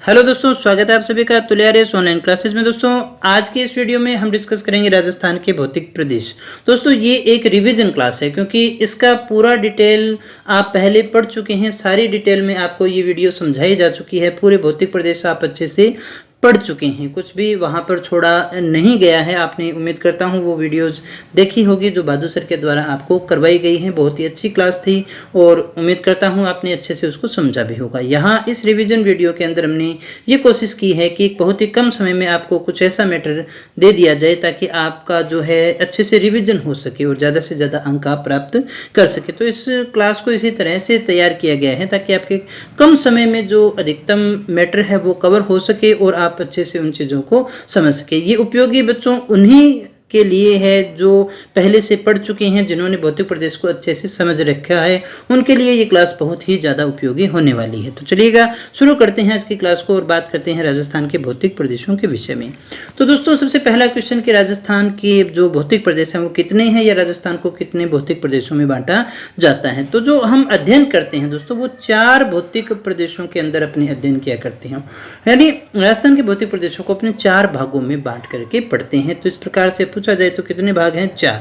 Hello दोस्तों, स्वागत है आप सभी का तुलियारेस ऑनलाइन क्लासेस में। दोस्तों आज के इस वीडियो में हम डिस्कस करेंगे राजस्थान के भौतिक प्रदेश। दोस्तों ये एक रिवीजन क्लास है क्योंकि इसका पूरा डिटेल आप पहले पढ़ चुके हैं। सारी डिटेल में आपको ये वीडियो समझाई जा चुकी है। पूरे भौतिक प्रदेश आप अच्छे से पढ़ चुके हैं, कुछ भी वहाँ पर छोड़ा नहीं गया है। आपने, उम्मीद करता हूँ, वो वीडियोस देखी होगी जो बादू सर के द्वारा आपको करवाई गई हैं। बहुत ही अच्छी क्लास थी और उम्मीद करता हूँ आपने अच्छे से उसको समझा भी होगा। यहाँ इस रिवीजन वीडियो के अंदर हमने ये कोशिश की है कि बहुत ही कम समय में आपको कुछ ऐसा मैटर दे दिया जाए ताकि आपका जो है अच्छे से रिवीजन हो सके और ज़्यादा से ज़्यादा अंक आप प्राप्त कर सके। तो इस क्लास को इसी तरह से तैयार किया गया है ताकि आपके कम समय में जो अधिकतम मैटर है वो कवर हो सके और आप अच्छे से उन चीज़ों को समझ सके। ये उपयोगी बच्चों उन्हीं के लिए है जो पहले से पढ़ चुके हैं, जिन्होंने भौतिक प्रदेश को अच्छे से समझ रखा है। उनके लिए ये क्लास बहुत ही ज़्यादा उपयोगी होने वाली है। तो चलिएगा शुरू करते हैं आज की क्लास को और बात करते हैं राजस्थान के भौतिक प्रदेशों के विषय में। तो दोस्तों सबसे पहला क्वेश्चन कि राजस्थान के जो भौतिक प्रदेश हैं वो कितने हैं या राजस्थान को कितने भौतिक प्रदेशों में बांटा जाता है। तो जो हम अध्ययन करते हैं दोस्तों वो 4 भौतिक प्रदेशों के अंदर अपने अध्ययन किया करते हैं। यानी राजस्थान के भौतिक प्रदेशों को अपने 4 भागों में बांट करके पढ़ते हैं। तो इस प्रकार से पूछा जाए तो कितने भाग हैं? 4।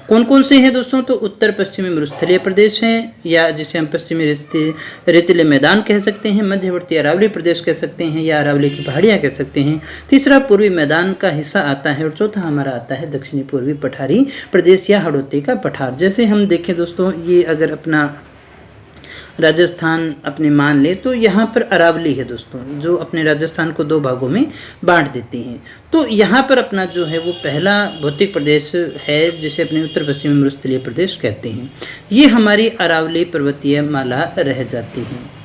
कौन कौन से हैं दोस्तों? तो उत्तर पश्चिमी मरुस्थलीय प्रदेश हैं या जिसे हम पश्चिमी रेतीले मैदान कह सकते हैं, मध्यवर्ती अरावली प्रदेश कह सकते हैं या अरावली की पहाड़ियां कह सकते हैं। तीसरा पूर्वी मैदान का हिस्सा आता है और चौथा हमारा आता है दक्षिणी पूर्वी पठारी प्रदेश या हड़ौती का पठार। जैसे हम देखें दोस्तों, ये अगर अपना राजस्थान अपने मान ले तो यहाँ पर अरावली है दोस्तों, जो अपने राजस्थान को 2 भागों में बांट देती हैं। तो यहाँ पर अपना जो है वो पहला भौतिक प्रदेश है जिसे अपने उत्तर पश्चिमी मरुस्थलीय प्रदेश कहते हैं। ये हमारी अरावली पर्वतीय माला रह जाती है।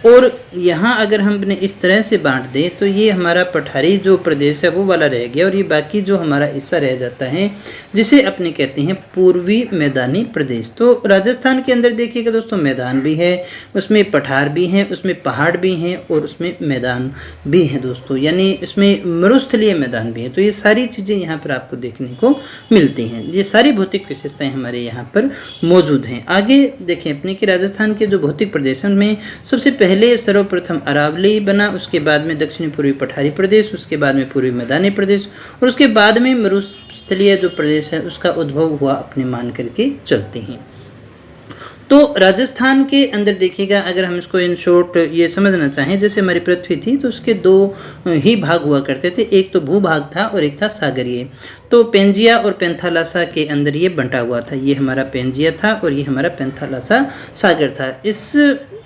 और यहाँ अगर हमने इस तरह से बांट दें तो ये हमारा पठारी जो प्रदेश है वो वाला रह गया और ये बाकी जो हमारा हिस्सा रह जाता है जिसे अपने कहते हैं पूर्वी मैदानी प्रदेश। तो राजस्थान के अंदर देखिएगा दोस्तों, मैदान भी है, उसमें पठार भी हैं, उसमें पहाड़ भी हैं और उसमें मैदान भी हैं दोस्तों, यानी उसमें मरुस्थलीय मैदान भी है। तो ये सारी चीज़ें यहाँ पर आपको देखने को मिलती हैं। ये सारी भौतिक विशेषताएं हमारे यहाँ पर मौजूद हैं। आगे देखें अपने कि राजस्थान के जो भौतिक प्रदेश में सबसे पहले सर्वप्रथम अरावली बना, उसके बाद में दक्षिणी पूर्वी पठारी प्रदेश, उसके बाद में पूर्वी मैदानी प्रदेश और उसके बाद में मरुस्थलीय जो प्रदेश है उसका उद्भव हुआ अपने मान करके चलते हैं। तो राजस्थान के अंदर देखिएगा, अगर हम इसको इन शॉर्ट ये समझना चाहें, जैसे हमारी पृथ्वी थी तो उसके 2 ही भाग हुआ करते थे, एक तो भूभाग था और एक था सागरीय। तो पेंजिया और पेंथालासा के अंदर ये बंटा हुआ था। ये हमारा पेंजिया था और ये हमारा पेंथालासा सागर था। इस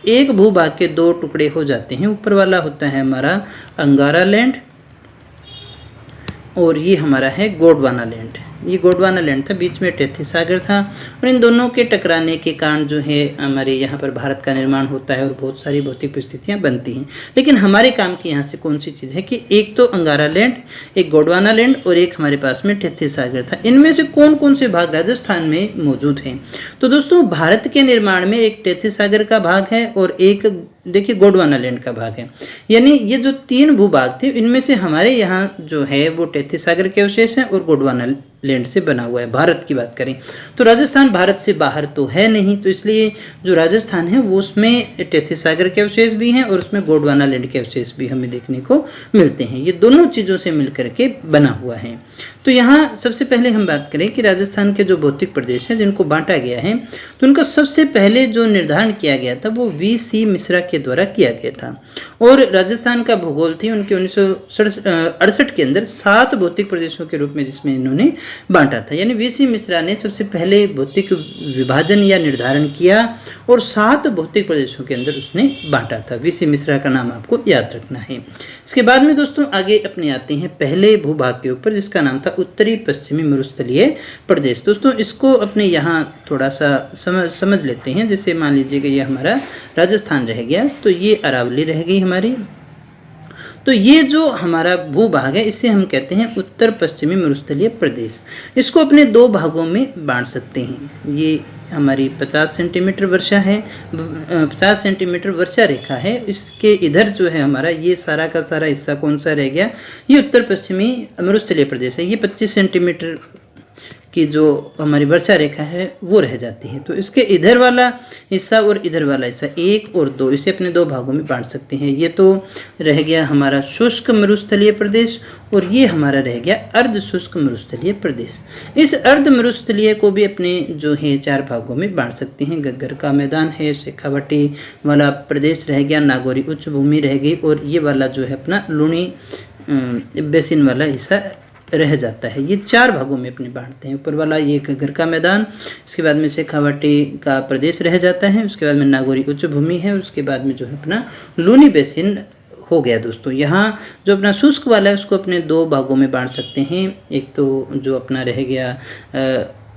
एक भूभाग के 2 टुकड़े हो जाते हैं। ऊपर वाला होता है हमारा अंगारा लैंड और ये हमारा है गोंडवाना लैंड। ये गोंडवाना लैंड था, बीच में टेथी सागर था और इन दोनों के टकराने के कारण जो है हमारे यहाँ पर भारत का निर्माण होता है और बहुत सारी भौतिक परिस्थितियाँ बनती हैं। लेकिन हमारे काम की यहाँ से कौन सी चीज़ है कि एक तो अंगारा लैंड, एक गोंडवाना लैंड और एक हमारे पास में टेथी सागर था। इनमें से कौन कौन से भाग राजस्थान में मौजूद हैं? तो दोस्तों भारत के निर्माण में एक टेथी सागर का भाग है और एक देखिए गोंडवाना लैंड का भाग है। यानी ये जो 3 भूभाग थे इनमें से हमारे यहाँ जो है वो टेथी सागर के अवशेष हैं और गोंडवाना लैंड से बना हुआ है। भारत की बात करें तो राजस्थान भारत से बाहर तो है नहीं, तो इसलिए जो राजस्थान है वो उसमें टेथी सागर के अवशेष भी हैं और उसमें गोंडवाना लैंड के अवशेष भी हमें देखने को मिलते हैं। ये दोनों चीज़ों से मिलकर के बना हुआ है। तो यहाँ सबसे पहले हम बात करें कि राजस्थान के जो भौतिक प्रदेश हैं जिनको बांटा गया है तो उनका सबसे पहले जो निर्धारण किया गया था वो वी.सी. मिश्रा के द्वारा किया गया था। और राजस्थान का भूगोल थी उनके 1968 के अंदर 7 भौतिक प्रदेशों के रूप में जिसमें इन्होंने बांटा था। यानी वी.सी. मिश्रा ने सबसे पहले भौतिक विभाजन या निर्धारण किया और 7 भौतिक प्रदेशों के अंदर उसने बांटा था। वी.सी. मिश्रा का नाम आपको याद रखना है। इसके बाद में दोस्तों आगे अपने आते हैं पहले भूभाग के ऊपर जिसका नाम था उत्तरी पश्चिमी मरुस्थलीय प्रदेश। दोस्तों इसको अपने यहाँ थोड़ा सा समझ लेते हैं। जैसे मान लीजिए कि ये हमारा राजस्थान रह गया तो ये अरावली रह गई हमारी। तो ये जो हमारा भूभाग है इसे हम कहते हैं उत्तर पश्चिमी मरुस्थलीय प्रदेश। इसको अपने 2 भागों में बांट सकते हैं। ये हमारी 50 सेंटीमीटर वर्षा है, 50 सेंटीमीटर वर्षा रेखा है। इसके इधर जो है हमारा ये सारा का सारा हिस्सा कौन सा रह गया? ये उत्तर पश्चिमी मरुस्थलीय प्रदेश है। ये 25 सेंटीमीटर की जो हमारी वर्षा रेखा है वो रह जाती है। तो इसके इधर वाला हिस्सा और इधर वाला हिस्सा 1 और 2 इसे अपने 2 भागों में बांट सकते हैं। ये तो रह गया हमारा शुष्क मरुस्थलीय प्रदेश और ये हमारा रह गया अर्ध शुष्क मरुस्थलीय प्रदेश। इस अर्ध मरुस्थलीय को भी अपने जो है 4 भागों में बांट सकते हैं। गग्गर का मैदान है, शेखावटी वाला प्रदेश रह गया, नागौरी उच्च भूमि रह गई और ये वाला जो है अपना लूणी बेसिन वाला हिस्सा रह जाता है। ये 4 भागों में अपने बांटते हैं। ऊपर वाला ये गग्गर का मैदान, इसके बाद में शेखावटी का प्रदेश रह जाता है, उसके बाद में नागौरी उच्च भूमि है, उसके बाद में जो है अपना लूनी बेसिन हो गया। दोस्तों यहाँ जो अपना शुष्क वाला है उसको अपने 2 भागों में बांट सकते हैं। एक तो जो अपना रह गया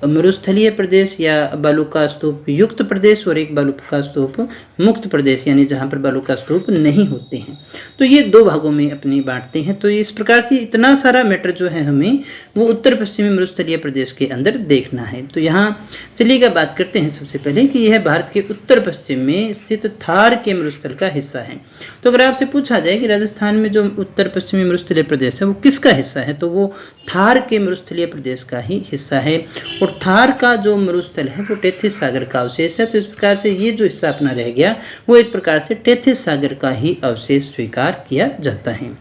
मरुस्थलीय प्रदेश या बालुका स्तूप युक्त प्रदेश और एक बालुका स्तूप मुक्त प्रदेश, यानी जहाँ पर बालुका स्तूप नहीं होते हैं। तो ये 2 भागों में अपनी बांटते हैं। तो इस प्रकार से इतना सारा मैटर जो है हमें वो उत्तर पश्चिमी मरुस्थलीय प्रदेश के अंदर देखना है। तो यहाँ चलिएगा बात करते हैं सबसे पहले कि यह भारत के उत्तर पश्चिम में स्थित थार के मरुस्थल का हिस्सा है। तो अगर आपसे पूछा जाए कि राजस्थान में जो उत्तर पश्चिमी मरुस्थलीय प्रदेश है वो किसका हिस्सा है, तो वो थार के मरुस्थलीय प्रदेश का ही हिस्सा है। और थार का जो मरुस्थल है वो टेथिस सागर का अवशेष है। तो इस प्रकार से ये जो हिस्सा अपना रह गया वो एक प्रकार से टेथिस सागर का ही अवशेष स्वीकार किया जाता है।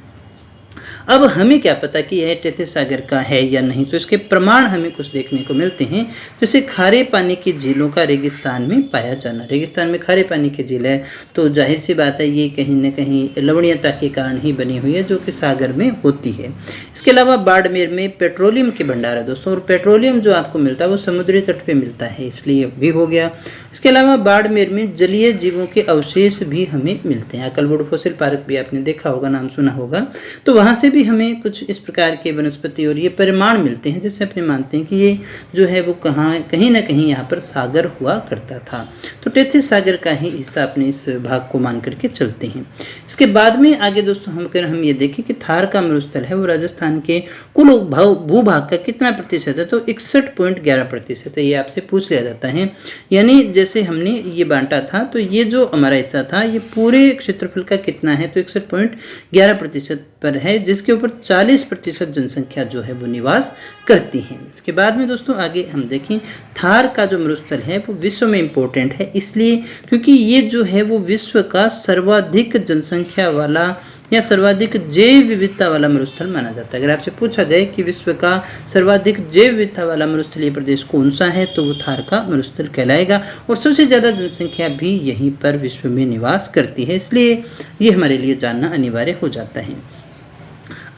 अब हमें क्या पता कि यह टेथिस सागर का है या नहीं, तो इसके प्रमाण हमें कुछ देखने को मिलते हैं। जैसे खारे पानी की झीलों का रेगिस्तान में पाया जाना। रेगिस्तान में खारे पानी की झील है तो जाहिर सी बात है ये कहीं न कहीं लवणीयता के कारण ही बनी हुई है जो कि सागर में होती है। इसके अलावा बाड़मेर में पेट्रोलियम के भंडार है दोस्तों, और पेट्रोलियम जो आपको मिलता है वो समुद्री तट पे मिलता है, इसलिए भी हो गया। इसके अलावा बाड़मेर में जलीय जीवों के अवशेष भी हमें मिलते हैं। अकलवुड फॉसिल पार्क भी आपने देखा होगा, नाम सुना होगा, तो वहाँ से भी हमें कुछ इस प्रकार के वनस्पति और ये परिमाण मिलते हैं जिससे अपने मानते हैं कि ये जो है वो कहीं ना कहीं यहाँ पर सागर हुआ करता था। तो टेथिस सागर का ही हिस्सा अपने इस भाग को मान करके चलते हैं। इसके बाद में आगे दोस्तों हम ये देखें कि थार का मरुस्थल है वो राजस्थान के कुल भूभाग का कितना प्रतिशत है, तो 61.11% है। ये आपसे पूछ लिया जाता है। यानी जैसे हमने ये बांटा था तो ये जो हमारा हिस्सा था ये पूरे क्षेत्रफल का कितना है, तो 61.11% पर है, जिसके ऊपर 40% जनसंख्या जो है वो निवास करती है। इसके बाद में दोस्तों आगे हम देखें थार का जो मरुस्थल है वो विश्व में इंपॉर्टेंट है, इसलिए क्योंकि ये जो है वो विश्व का सर्वाधिक जनसंख्या वाला या सर्वाधिक जैव विविधता वाला मरुस्थल माना जाता है। अगर आपसे पूछा जाए कि विश्व का सर्वाधिक जैव विविधता वाला मरुस्थलीय प्रदेश कौन सा है, तो वो थार का मरुस्थल कहलाएगा और सबसे ज़्यादा जनसंख्या भी यहीं पर विश्व में निवास करती है, इसलिए ये हमारे लिए जानना अनिवार्य हो जाता है।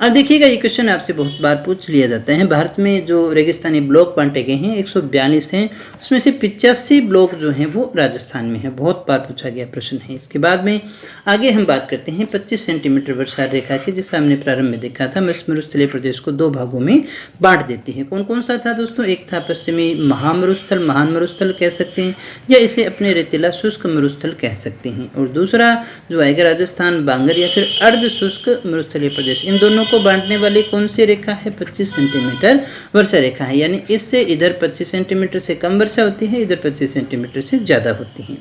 अब देखिएगा ये क्वेश्चन आपसे बहुत बार पूछ लिया जाता है। भारत में जो रेगिस्तानी ब्लॉक बांटे गए हैं 142 हैं, उसमें से 85 ब्लॉक जो हैं वो राजस्थान में है। बहुत बार पूछा गया प्रश्न है। इसके बाद में आगे हम बात करते हैं 25 सेंटीमीटर वर्षा रेखा की, जिसे हमने प्रारंभ में देखा था। मरुस्थलीय प्रदेश को 2 भागों में बांट देती है। कौन कौन सा था दोस्तों? एक था पश्चिमी महामरुस्थल, महान मरुस्थल कह सकते हैं, या इसे अपने रेतीला शुष्क मरुस्थल कह सकते हैं। और दूसरा जो आएगा राजस्थान बांगर या फिर अर्ध शुष्क मरुस्थलीय प्रदेश। इन दोनों को बांटने वाली कौन सी रेखा है? 25 सेंटीमीटर वर्षा रेखा है। यानी इससे इधर 25 सेंटीमीटर से कम वर्षा होती है, इधर 25 सेंटीमीटर से ज्यादा होती है।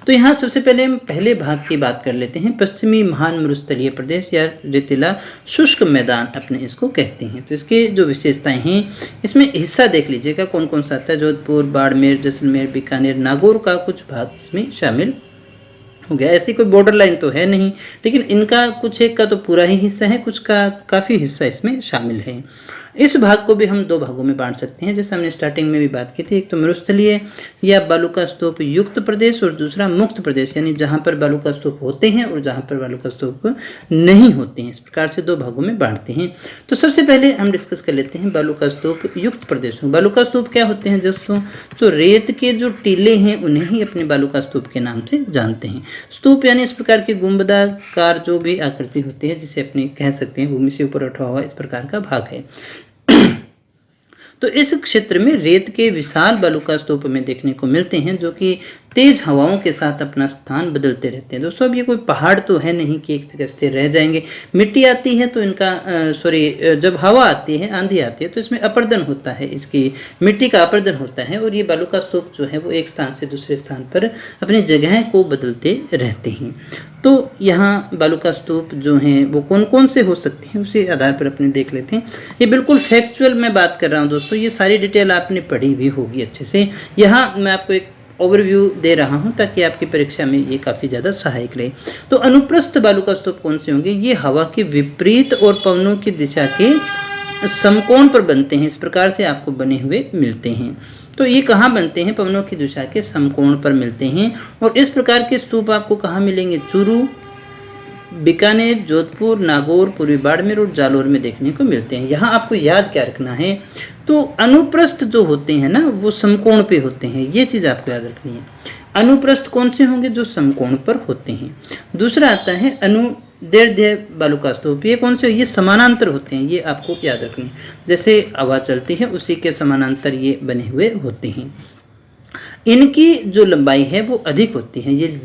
तो यहाँ सबसे पहले हम पहले भाग की बात कर लेते हैं। पश्चिमी महान मरुस्थलीय प्रदेश या रेतीला शुष्क मैदान अपने इसको कहते हैं। तो इसके जो विशेषताएं हैं इसमें हिस्सा देख लीजिएगा कौन कौन सा आता है। जोधपुर, बाड़मेर, जैसलमेर, बीकानेर, नागौर का कुछ भाग इसमें शामिल हो गया। ऐसी कोई बॉर्डर लाइन तो है नहीं, लेकिन इनका कुछ एक का तो पूरा ही हिस्सा है, कुछ का काफ़ी हिस्सा इसमें शामिल है। इस भाग को भी हम 2 भागों में बांट सकते हैं, जैसे हमने स्टार्टिंग में भी बात की थी। एक तो मरुस्थलीय या बालुका स्तूप युक्त प्रदेश और दूसरा मुक्त प्रदेश, यानी जहां पर बालुका स्तूप होते हैं और जहां पर बालुका स्तूप नहीं होते हैं। इस प्रकार से 2 भागों में बांटते हैं। तो सबसे पहले हम डिस्कस कर लेते हैं बालुका स्तूप युक्त प्रदेशों। बालुका स्तूप क्या होते हैं दोस्तों? तो रेत के जो टीले हैं उन्हें ही अपने बालुका स्तूप के नाम से जानते हैं। स्तूप यानी इस प्रकार की गुंबदाकार जो भी आकृति होती है, जिसे अपने कह सकते हैं भूमि से ऊपर उठा हुआ इस प्रकार का भाग है। तो इस क्षेत्र में रेत के विशाल बालुका स्तूप में देखने को मिलते हैं, जो कि तेज हवाओं के साथ अपना स्थान बदलते रहते हैं। दोस्तों अब ये कोई पहाड़ तो है नहीं कि एक जगह स्थिर रह जाएंगे। मिट्टी आती है तो इनका जब हवा आती है, आंधी आती है, तो इसमें अपर्दन होता है, इसकी मिट्टी का अपर्दन होता है, और ये बालुका स्तूप जो है वो एक स्थान से दूसरे स्थान पर अपनी जगह को बदलते रहते हैं। तो यहाँ बालू का स्तूप जो हैं वो कौन कौन से हो सकते हैं उसी आधार पर अपने देख लेते हैं। ये बिल्कुल फैक्चुअल मैं बात कर रहा हूँ दोस्तों, ये सारी डिटेल आपने पढ़ी भी होगी अच्छे से। यहाँ मैं आपको एक ओवरव्यू दे रहा हूँ ताकि आपकी परीक्षा में ये काफ़ी ज़्यादा सहायक रहे। तो अनुप्रस्थ बालू का स्तूप कौन से होंगे? ये हवा के विपरीत और पवनों की दिशा के समकोण पर बनते हैं, इस प्रकार से आपको बने हुए मिलते हैं। तो ये कहाँ बनते हैं? पवनों की दिशा के समकोण पर मिलते हैं। और इस प्रकार के स्तूप आपको कहाँ मिलेंगे? चूरू, बीकानेर, जोधपुर, नागौर, पूर्वी बाड़मेर और जालोर में देखने को मिलते हैं। यहाँ आपको याद क्या रखना है? तो अनुप्रस्थ जो होते हैं ना वो समकोण पे होते हैं, ये चीज़ आपको याद रखनी है। अनुप्रस्थ कौन से होंगे? जो समकोण पर होते हैं। दूसरा आता है अनुदैर्ध्य बालू का स्तूप, ये कौन से? ये समानांतर होते हैं, ये आपको याद रखनी है। जैसे हवा चलती है उसी के समानांतर ये बने हुए होते हैं। इनकी जो लंबाई है वो अधिक होती है, ये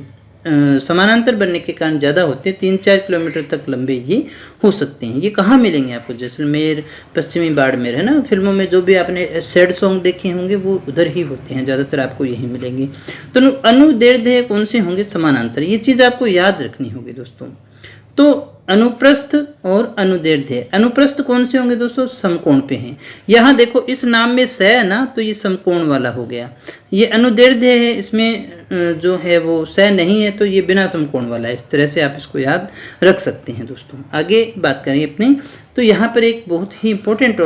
समानांतर बनने के कारण ज़्यादा होते हैं, 3-4 किलोमीटर तक लंबे ये हो सकते हैं। ये कहाँ मिलेंगे आपको? जैसलमेर, पश्चिमी बाड़मेर, है ना। फिल्मों में जो भी आपने सैड सॉन्ग देखे होंगे वो उधर ही होते हैं, ज़्यादातर आपको यही मिलेंगे। तो अनुदैर्ध्य कौन से होंगे? समानांतर, ये चीज़ आपको याद रखनी होगी दोस्तों। तो अनुप्रस्थ और अनुदैर्ध्य, अनुप्रस्थ कौन से होंगे दोस्तों? समकोण पे हैं। यहाँ देखो इस नाम में स है ना, तो ये समकोण वाला हो गया। ये अनुदैर्ध्य है, इसमें जो है वो स नहीं है, तो ये बिना समकोण वाला है। इस तरह से आप इसको याद रख सकते हैं दोस्तों। आगे बात करें अपनी, तो यहाँ पर एक बहुत ही इंपॉर्टेंट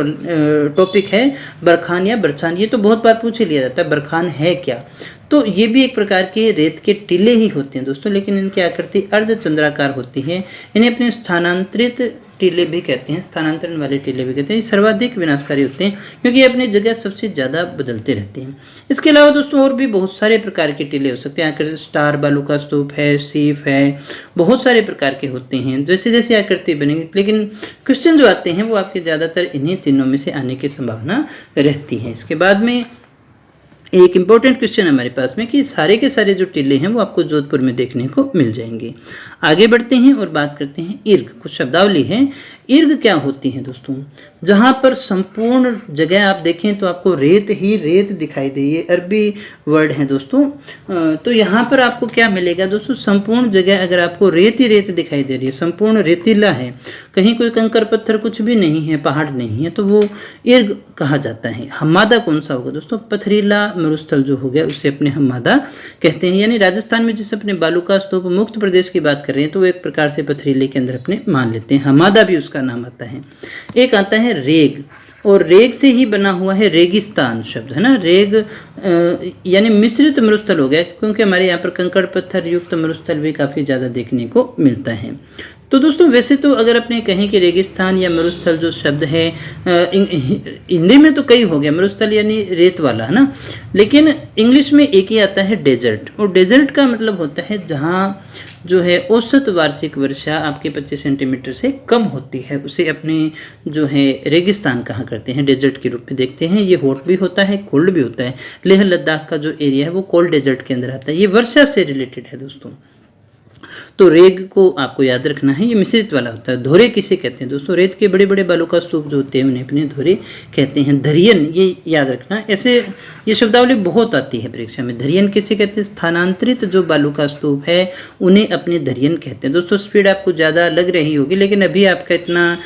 टॉपिक है बरखान या बरछान। ये तो बहुत बार पूछ ही लिया जाता है, बरखान है क्या? तो ये भी एक प्रकार के रेत के टीले ही होते हैं दोस्तों, लेकिन इनकी आकृति अर्धचंद्राकार होती है। इन्हें अपने स्थानांतरित टीले भी कहते हैं, स्थानांतरण वाले टीले भी कहते हैं। सर्वाधिक विनाशकारी होते हैं क्योंकि ये अपनी जगह सबसे ज़्यादा बदलते रहते हैं। इसके अलावा दोस्तों और भी बहुत सारे प्रकार के टीले हो सकते हैं। आकृति स्टार बालू का स्तूप है, सीफ है, बहुत सारे प्रकार के होते हैं, जैसे जैसे आकृति बनेगी। लेकिन क्वेश्चन जो आते हैं वो आपके ज़्यादातर इन्हीं तीनों में से आने की संभावना रहती है। इसके बाद में एक इम्पॉर्टेंट क्वेश्चन हमारे पास में कि सारे के सारे जो टीले हैं वो आपको जोधपुर में देखने को मिल जाएंगे। आगे बढ़ते हैं और बात करते हैं ईर्ग। कुछ शब्दावली है। ईर्ग क्या होती है दोस्तों? जहाँ पर संपूर्ण जगह आप देखें तो आपको रेत ही रेत दिखाई दे, ये अरबी वर्ड है दोस्तों। तो यहाँ पर आपको क्या मिलेगा दोस्तों? संपूर्ण जगह अगर आपको रेत ही रेत दिखाई दे रही है, संपूर्ण रेतीला है, कहीं कोई कंकर पत्थर कुछ भी नहीं है, पहाड़ नहीं है, तो वो ईर्ग कहा जाता है। हम्मादा कौन सा होगा दोस्तों? पथरीला मरुस्थल जो हो गया उसे अपने हम्मादा कहते हैं। यानी राजस्थान में जिस अपने बालू का स्तूप मुक्त प्रदेश की बात कर रहे हैं तो वो एक प्रकार से पथरीले के अंदर अपने मान लेते हैं, हम्मादा भी उसका नाम आता है। एक आता है रेग, और रेग से ही बना हुआ है रेगिस्तान शब्द, है ना। रेग यानी मिश्रित मरुस्थल हो गया, क्योंकि हमारे यहाँ पर कंकड़ पत्थर युक्त मरुस्थल भी काफ़ी ज़्यादा देखने को मिलता है। तो दोस्तों वैसे तो अगर अपने कहें कि रेगिस्तान या मरुस्थल जो शब्द है हिंदी में तो कई हो गया, मरुस्थल यानी रेत वाला, है ना, लेकिन इंग्लिश में एक ही आता है डेजर्ट। और डेजर्ट का मतलब होता है जहाँ जो है औसत वार्षिक वर्षा आपके 25 सेंटीमीटर से कम होती है, उसे अपने जो है रेगिस्तान कहा करते हैं, डेजर्ट के रूप में देखते हैं। ये हॉट भी होता है, कोल्ड भी होता है। लेह लद्दाख का जो एरिया है वो कोल्ड डेजर्ट के अंदर आता है। ये वर्षा से रिलेटेड है दोस्तों। तो रेग को आपको याद रखना है, ये मिश्रित वाला होता है। धोरे किसे कहते हैं दोस्तों? रेत के बड़े बड़े बालू का स्तूप जो होते हैं उन्हें अपने धोरे कहते हैं। धरियन, ये याद रखना। ऐसे ये शब्दावली बहुत आती है परीक्षा में। धरियन किसे कहते हैं? स्थानांतरित जो बालू का स्तूप है उन्हें अपने धरियन कहते हैं। दोस्तों स्पीड आपको ज़्यादा लग रही होगी, लेकिन अभी आपका इतना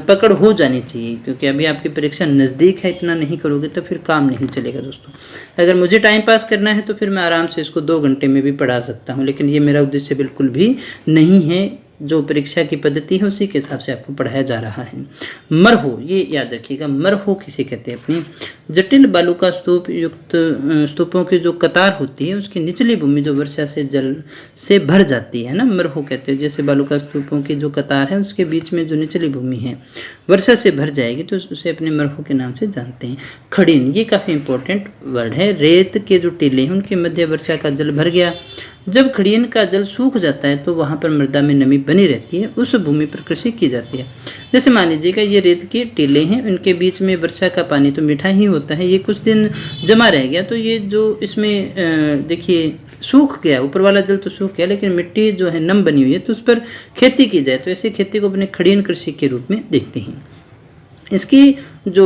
पकड़ हो जानी चाहिए, क्योंकि अभी आपकी परीक्षा नज़दीक है। इतना नहीं करोगे तो फिर काम नहीं चलेगा दोस्तों। अगर मुझे टाइम पास करना है तो फिर मैं आराम से इसको 2 घंटे में भी पढ़ा सकता हूँ, लेकिन ये मेरा उद्देश्य बिल्कुल भी नहीं है। जो परीक्षा की पद्धति है उसी के हिसाब से आपको पढ़ाया जा रहा है। मरहो, ये याद रखिएगा, मरहो किसे कहते हैं? अपनी जटिल बालू का स्तूप युक्त स्तूपों की जो कतार होती है उसकी निचली भूमि जो वर्षा से जल से भर जाती है ना, मरहो कहते हैं। जैसे बालू का स्तूपों की जो कतार है उसके बीच में जो निचली भूमि है वर्षा से भर जाएगी तो उसे अपने मरहो के नाम से जानते हैं। खड़ीन, ये काफ़ी इंपॉर्टेंट वर्ड है। रेत के जो टीले हैं उनके मध्य वर्षा का जल भर गया। जब खड़ीन का जल सूख जाता है तो वहाँ पर मृदा में नमी बनी रहती है, उस भूमि पर कृषि की जाती है। जैसे मान लीजिएगा ये रेत के टीले हैं, उनके बीच में वर्षा का पानी तो मीठा ही होता है, ये कुछ दिन जमा रह गया तो ये जो इसमें देखिए सूख गया, ऊपर वाला जल तो सूख गया लेकिन मिट्टी जो है नम बनी हुई है, तो उस पर खेती की जाए तो ऐसी खेती को अपने खड़ीन कृषि के रूप में देखते हैं। इसकी जो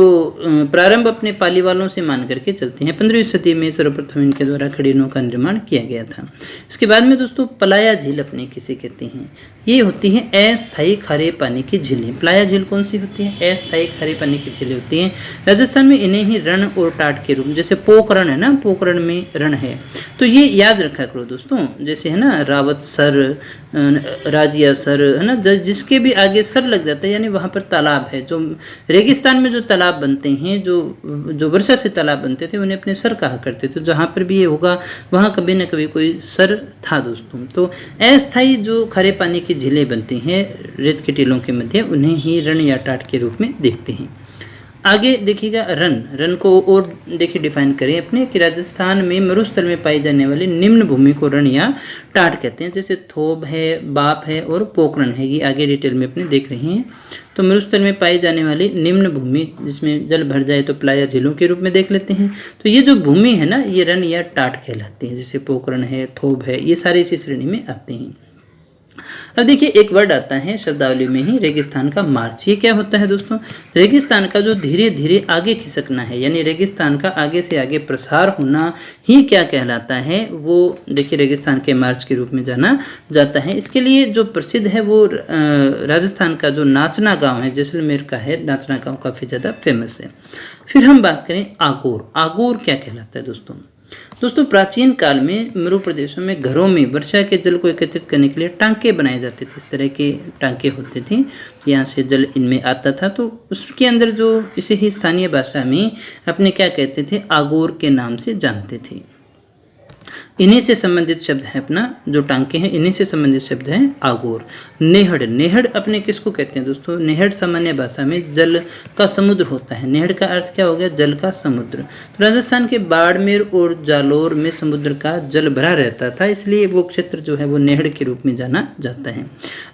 प्रारंभ अपने पाली वालों से मान करके चलते हैं। 15वीं सदी में सर्वप्रथम इनके द्वारा खड़ी नाव का निर्माण किया गया था। इसके बाद में दोस्तों पलाया झील अपने किसे कहते हैं, ये होती है अस्थायी खारे पानी की झीलें। पलाया झील कौन सी होती है, अस्थायी खारे पानी की झीलें होती हैं। राजस्थान में इन्हें ही रण और टाट के रूप, जैसे पोखरण है ना, पोखरण में रण है, तो ये याद रखा करो दोस्तों। जैसे है ना रावत सर, राजिया सर, है ना, जिसके भी आगे सर लग जाता है यानी वहाँ पर तालाब है। जो रेगिस्तान में जो तालाब बनते हैं, जो वर्षा से तालाब बनते थे, उन्हें अपने सर कहा करते थे। जहाँ पर भी ये होगा वहाँ कभी न कभी कोई सर था दोस्तों। तो अस्थायी जो खारे पानी की झीलें बनती हैं रेत के टीलों के मध्य, उन्हें ही रण या टाट के रूप में देखते हैं। आगे देखिएगा रन को और देखिए डिफाइन करें अपने कि राजस्थान में मरुस्थल में पाई जाने वाली निम्न भूमि को रण या टाट कहते हैं। जैसे थोब है, बाप है और पोखरण है, ये आगे डिटेल में अपने देख रहे हैं। तो मरुस्थल में पाई जाने वाली निम्न भूमि जिसमें जल भर जाए तो पलाया झीलों के रूप में देख लेते हैं। तो ये जो भूमि है ना, ये रण या टाट कहलाती है। जैसे पोखरण है, थोब है, ये सारे इसी श्रेणी में आते हैं। अब देखिए एक वर्ड आता है शब्दावली में ही, रेगिस्तान का मार्च। ये क्या होता है दोस्तों, रेगिस्तान का जो धीरे धीरे आगे खिसकना है, यानी रेगिस्तान का आगे से आगे प्रसार होना ही क्या कहलाता है, वो देखिए रेगिस्तान के मार्च के रूप में जाना जाता है। इसके लिए जो प्रसिद्ध है वो राजस्थान का जो नाचना गांव है, जैसलमेर का है, नाचना गांव काफी ज्यादा फेमस है। फिर हम बात करें आगोर। आगोर क्या कहलाता है दोस्तों प्राचीन काल में मरु प्रदेशों में घरों में वर्षा के जल को एकत्रित करने के लिए टांके बनाए जाते थे। इस तरह के टांके होते थे, यहाँ से जल इनमें आता था। तो उसके अंदर जो इसे ही स्थानीय भाषा में अपने क्या कहते थे, आगोर के नाम से जानते थे। इन्हीं से संबंधित शब्द है अपना जो टांके हैं, इन्हीं से संबंधित शब्द है आगोर। नेहड़, नेहड़ अपने किसको कहते हैं दोस्तों, नेहड़ सामान्य भाषा में जल का समुद्र होता है। नेहड़ का अर्थ क्या हो गया, जल का समुद्र। तो राजस्थान के बाड़मेर और जालोर में समुद्र का जल भरा रहता था, इसलिए वो क्षेत्र जो है वो नेहड़ के रूप में जाना जाता है।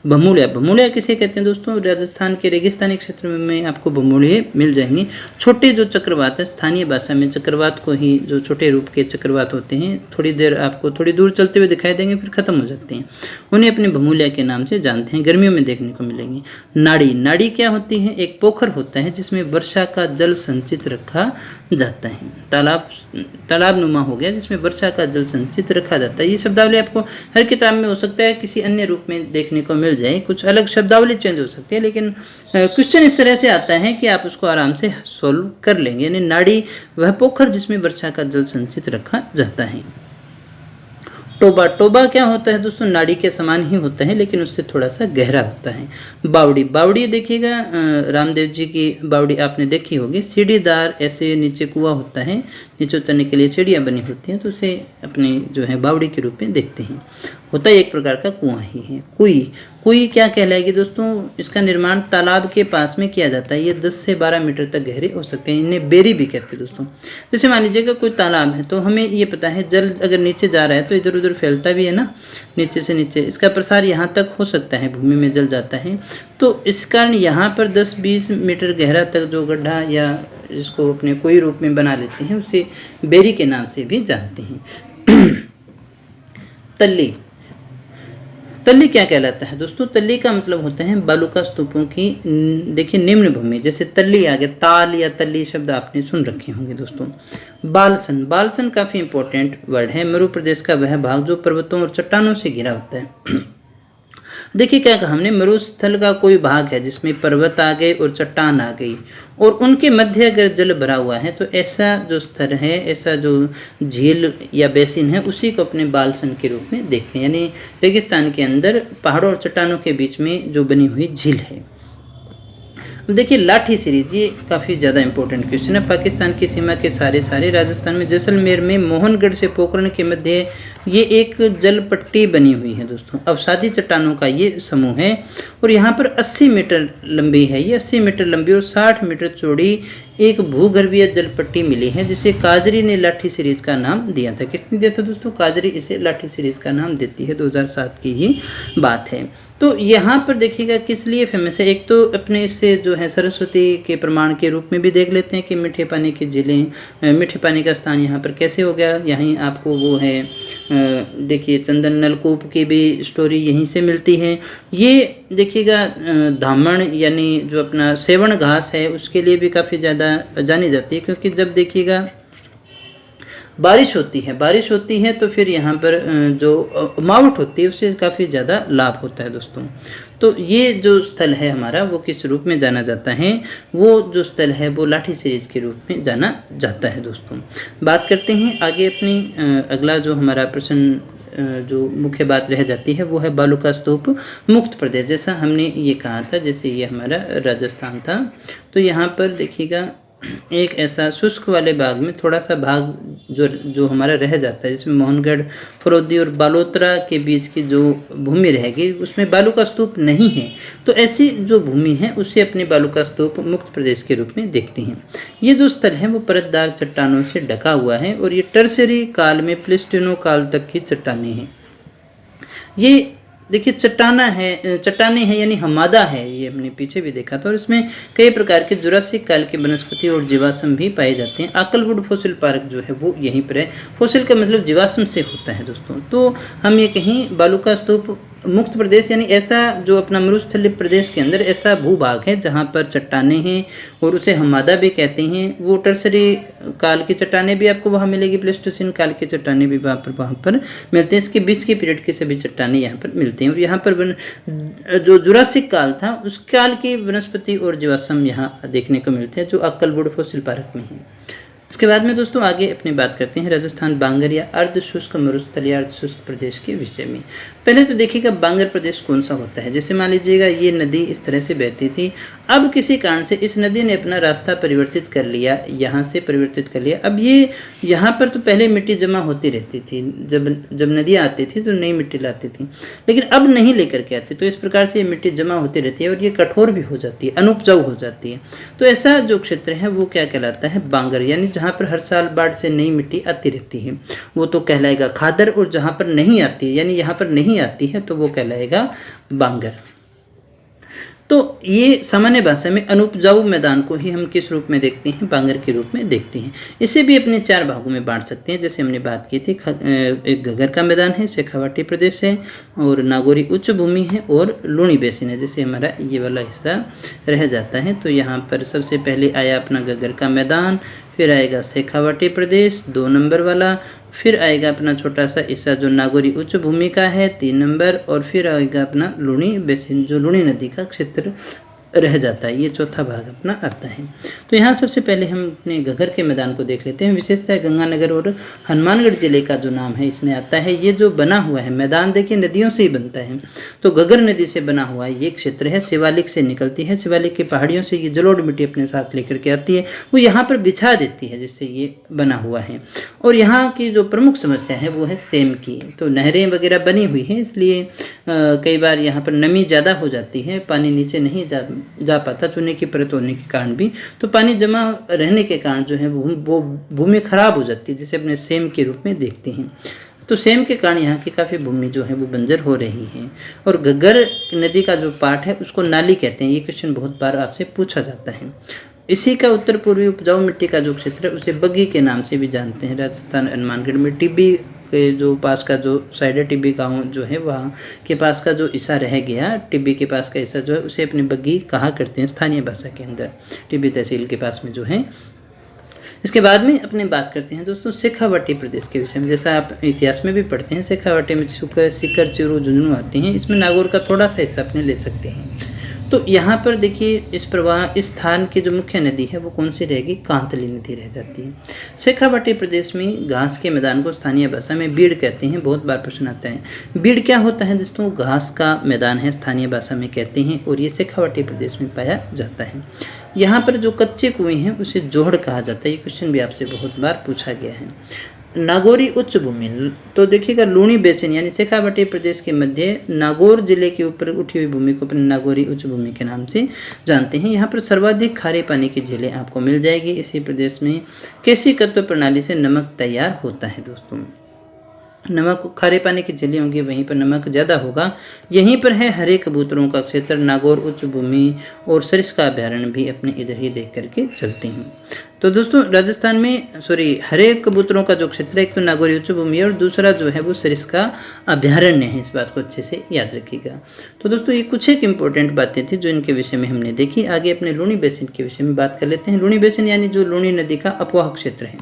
भमूलिया, भमूलिया किसे कहते हैं दोस्तों, राजस्थान के रेगिस्तानी क्षेत्र में आपको भमूलिये मिल जाएंगे। छोटे जो चक्रवात है, स्थानीय भाषा में चक्रवात को ही, जो छोटे रूप के चक्रवात होते हैं, थोड़ी देर आपको थोड़ी दूर चलते हुए दिखाई देंगे फिर खत्म हो जाते हैं, उन्हें अपने भमूलिया के नाम से जानते हैं। गर्मियों में देखने को मिलेंगे। नाड़ी, नाड़ी क्या होती है, एक पोखर होता है जिसमें वर्षा का जल संचित रखा जाता है। तालाब नुमा हो गया जिसमें वर्षा का जल संचित रखा जाता है। ये शब्दावली आपको हर किताब में हो सकता है किसी अन्य रूप में देखने को मिल जाए, कुछ अलग शब्दावली चेंज हो सकती है, लेकिन क्वेश्चन इस तरह से आता है कि आप उसको आराम से सोल्व कर लेंगे। यानी नाड़ी वह पोखर जिसमें वर्षा का जल संचित रखा जाता है। टोबा, टोबा क्या होता है दोस्तों, नाड़ी के समान ही होता है लेकिन उससे थोड़ा सा गहरा होता है। बावड़ी, बावड़ी देखिएगा रामदेव जी की बावड़ी आपने देखी होगी, सीढ़ीदार ऐसे नीचे कुआं होता है, नीचे उतरने के लिए सीढ़ियाँ बनी होती हैं, तो उसे अपने जो है बावड़ी के रूप में देखते हैं। होता है एक प्रकार का कुआं ही है। कुई, कुई क्या कहलाएगी दोस्तों, इसका निर्माण तालाब के पास में किया जाता है। ये 10 से 12 मीटर तक गहरे हो सकते हैं, इन्हें बेरी भी कहते हैं दोस्तों। जैसे मान लीजिएगा कोई तालाब है तो हमें ये पता है जल अगर नीचे जा रहा है तो इधर उधर फैलता भी है ना, नीचे से नीचे, इसका प्रसार यहाँ तक हो सकता है, भूमि में जल जाता है। तो इस कारण यहाँ पर 10-20 मीटर गहरा तक जो गड्ढा या जिसको अपने कोई रूप में बना लेते हैं उसे बेरी के नाम से भी जानते हैं। तल्ली, तल्ली क्या कहलाता है दोस्तों, तल्ली का मतलब होता है बालू का स्तूपों की देखिए निम्न भूमि। जैसे तल्ली आ गया, ताल या तल्ली शब्द आपने सुन रखे होंगे दोस्तों। बालसन, बालसन काफी इंपॉर्टेंट वर्ड है। मरु प्रदेश का वह भाग जो पर्वतों और चट्टानों से घिरा होता है। देखिए क्या कहा हमने, मरुस्थल का कोई भाग है जिसमें पर्वत आ गए और चट्टान आ गई और उनके मध्य अगर जल भरा हुआ है तो ऐसा जो स्तर है, ऐसा जो झील या बेसिन है, उसी को अपने बालसन के रूप में देखते हैं। यानी रेगिस्तान के अंदर पहाड़ों और चट्टानों के बीच में जो बनी हुई झील है। देखिए लाठी सीरीज, ये काफ़ी ज़्यादा इंपॉर्टेंट क्वेश्चन है। पाकिस्तान की सीमा के सारे राजस्थान में जैसलमेर में मोहनगढ़ से पोखरण के मध्य ये एक जल पट्टी बनी हुई है दोस्तों। अवसादी चट्टानों का ये समूह है और यहाँ पर 80 मीटर लंबी है, ये 80 मीटर लंबी और 60 मीटर चौड़ी एक भूगर्भीय जल पट्टी मिली है जिसे काजरी ने लाठी सीरीज का नाम दिया था। किसने दिया था दोस्तों, काजरी इसे लाठी सीरीज का नाम देती है, 2007 की ही बात है। तो यहाँ पर देखिएगा किस लिए फेमस है, एक तो अपने इससे जो है सरस्वती के प्रमाण के रूप में भी देख लेते हैं कि मीठे पानी की झीलें, मीठे पानी का स्थान यहाँ पर कैसे हो गया। यहीं आपको वो है देखिए चंदन नलकूप की भी स्टोरी यहीं से मिलती है। ये देखिएगा धामण यानी जो अपना सेवण घास है उसके लिए भी काफ़ी ज़्यादा जानी जाती है, क्योंकि जब देखिएगा बारिश होती है तो फिर यहाँ पर जो मावट होती है उससे काफ़ी ज़्यादा लाभ होता है दोस्तों। तो ये जो स्थल है हमारा वो किस रूप में जाना जाता है, वो जो स्थल है वो लाठी सीरीज के रूप में जाना जाता है दोस्तों। बात करते हैं आगे अपनी अगला जो हमारा प्रश्न जो मुख्य बात रह जाती है वो है बालू का स्तूप मुक्त प्रदेश। जैसा हमने ये कहा था, जैसे ये हमारा राजस्थान था, तो यहाँ पर देखिएगा एक ऐसा शुष्क वाले भाग में थोड़ा सा भाग जो हमारा रह जाता है, जिसमें मोहनगढ़, फरोदी और बालोतरा के बीच की जो भूमि रहेगी उसमें बालू का स्तूप नहीं है। तो ऐसी जो भूमि है उसे अपने बालू का स्तूप मुक्त प्रदेश के रूप में देखते हैं। ये जो स्थल है वो परतदार चट्टानों से ढका हुआ है और ये टर्सरी काल में प्लिस्टिनो काल तक की चट्टानें हैं। ये देखिए चट्टाने हैं यानी हमादा है, ये हमने पीछे भी देखा था, और इसमें कई प्रकार के जुरासिक काल के वनस्पति और जीवाश्म भी पाए जाते हैं। आकलवुड फॉसिल पार्क जो है वो यहीं पर है। फॉसिल का मतलब जीवाश्म से होता है दोस्तों। तो हम ये कहीं बालू का स्तूप मुक्त प्रदेश यानी ऐसा जो अपना मरुस्थलीय प्रदेश के अंदर ऐसा भूभाग है जहाँ पर चट्टाने हैं और उसे हमादा भी कहते हैं। वो टर्सरी काल की चट्टाने भी आपको वहाँ मिलेगी, प्लेस्टोसीन काल की चट्टाने भी वहाँ पर मिलते हैं। इसके बीच के पीरियड की सभी चट्टाने यहाँ पर मिलते हैं। और यहाँ पर जो जुरासिक काल था उस काल की वनस्पति और जीवाश्म यहाँ देखने को मिलते हैं, जो अक्कलवुड फॉसिल पार्क में है। इसके बाद में दोस्तों आगे अपनी बात करते हैं राजस्थान बांगर या अर्ध शुष्क मरुस्थलीय अर्ध शुष्क प्रदेश के विषय में। पहले तो देखिएगा बांगर प्रदेश कौन सा होता है। जैसे मान लीजिएगा ये नदी इस तरह से बहती थी, अब किसी कारण से इस नदी ने अपना रास्ता परिवर्तित कर लिया, यहाँ से परिवर्तित कर लिया। अब ये यहाँ पर तो पहले मिट्टी जमा होती रहती थी, जब नदियाँ आती थी तो नई मिट्टी लाती थी, लेकिन अब नहीं लेकर के आती। तो इस प्रकार से ये मिट्टी जमा होती रहती है और ये कठोर भी हो जाती है, अनुपजाऊ हो जाती है। तो ऐसा जो क्षेत्र है वो क्या कहलाता है, बांगर, यानी जहाँ पर हर साल बाढ़ से नई मिट्टी आती रहती है वो तो कहलाएगा खादर, और जहाँ पर नहीं आती है यानी यहाँ पर नहीं आती है तो वो कहलाएगा बांगर। तो ये सामान्य भाषा में अनुपजाऊ मैदान को ही हम किस रूप में देखते हैं, बांगर के रूप में देखते हैं। इसे भी अपने 4 भागों में बांट सकते हैं, जैसे हमने बात की थी। एक घग्गर का मैदान है, शेखावाटी प्रदेश है, और नागौरी उच्च भूमि है, और लूणी बेसिन है, जैसे हमारा ये वाला हिस्सा रह जाता है। तो यहाँ पर सबसे पहले आया अपना घग्गर का मैदान, फिर आएगा शेखावाटी प्रदेश 2 नंबर वाला, फिर आएगा अपना छोटा सा हिस्सा जो नागौरी उच्च भूमि का है 3 नंबर, और फिर आएगा अपना लूणी बेसिन जो लूणी नदी का क्षेत्र रह जाता है। ये चौथा भाग अपना आता है। तो यहाँ सबसे पहले हम अपने घग्गर के मैदान को देख लेते हैं। विशेषतः गंगानगर और हनुमानगढ़ जिले का जो नाम है इसमें आता है। ये जो बना हुआ है मैदान देखिए नदियों से ही बनता है, तो घग्गर नदी से बना हुआ ये क्षेत्र है, शिवालिक से निकलती है। शिवालिक की पहाड़ियों से ये जलोढ़ मिट्टी अपने साथ लेकर के आती है, वो यहाँ पर बिछा देती है, जिससे ये बना हुआ है। और यहाँ की जो प्रमुख समस्या है वो है सेम की। तो नहरें वगैरह बनी हुई हैं, इसलिए कई बार यहाँ पर नमी ज़्यादा हो जाती है, पानी नीचे नहीं जा पाता चूने की परत होने के कारण भी। तो पानी जमा रहने के कारण जो है वो भूमि खराब हो जाती है, जिसे अपने सेम के रूप में देखते हैं। तो सेम के कारण यहाँ की काफ़ी भूमि जो है वो बंजर हो रही है। और घग्गर नदी का जो पार्ट है उसको नाली कहते हैं। ये क्वेश्चन बहुत बार आपसे पूछा जाता है। इसी का उत्तर पूर्वी उपजाऊ मिट्टी का जो क्षेत्र है उसे बग्गी के नाम से भी जानते हैं। राजस्थान हनुमानगढ़ में टिब्बी के जो पास का जो साइड है, टिब्बी गांव जो है वहाँ के पास का जो हिस्सा रह गया, टिब्बी के पास का हिस्सा जो है उसे अपने बग्गी कहा करते हैं स्थानीय भाषा के अंदर, टिब्बी तहसील के पास में जो है। इसके बाद में अपने बात करते हैं दोस्तों शेखावाटी प्रदेश के विषय में। जैसा आप इतिहास में भी पढ़ते हैं, शेखावाटी में सीकर, चिरू, झुंझुनू आते हैं। इसमें नागौर का थोड़ा सा हिस्सा अपने ले सकते हैं। तो यहाँ पर देखिए इस स्थान की जो मुख्य नदी है वो कौन सी रहेगी, कांतली नदी रह जाती है। शेखावाटी प्रदेश में घास के मैदान को स्थानीय भाषा में बीड़ कहते हैं। बहुत बार प्रश्न आता है बीड़ क्या होता है दोस्तों, घास का मैदान है, स्थानीय भाषा में कहते हैं, और ये शेखावाटी प्रदेश में पाया जाता है। यहाँ पर जो कच्चे कुएं हैं उसे जोहड़ कहा जाता है। ये क्वेश्चन भी आपसे बहुत बार पूछा गया है। नागौरी उच्च भूमि, तो देखिएगा लूणी बेसिन यानी शेखावाटी प्रदेश के मध्य नागौर जिले के ऊपर उठी हुई भूमि को अपने नागौरी उच्च भूमि के नाम से जानते हैं। यहाँ पर सर्वाधिक खारे पानी की झीलें आपको मिल जाएगी। इसी प्रदेश में केशिकत्व प्रणाली से नमक तैयार होता है दोस्तों। नमक खारे पानी की झीलें होंगी, वहीं पर नमक ज़्यादा होगा। यहीं पर है हरे कबूतरों का क्षेत्र, नागौर उच्च भूमि, और सरिस्का अभ्यारण्य भी अपने इधर ही देख करके चलते हैं। तो दोस्तों राजस्थान में हरे कबूतरों का जो क्षेत्र है, एक तो नागौरी उच्च भूमि है और दूसरा जो है वो सरिस्का अभ्यारण्य है। इस बात को अच्छे से याद रखिएगा। तो दोस्तों ये कुछ एक इम्पोर्टेंट बातें थी जो इनके विषय में हमने देखी। आगे अपने लूणी बेसिन के विषय में बात कर लेते हैं। लूणी बेसिन यानी जो लूणी नदी का अपवाह क्षेत्र है।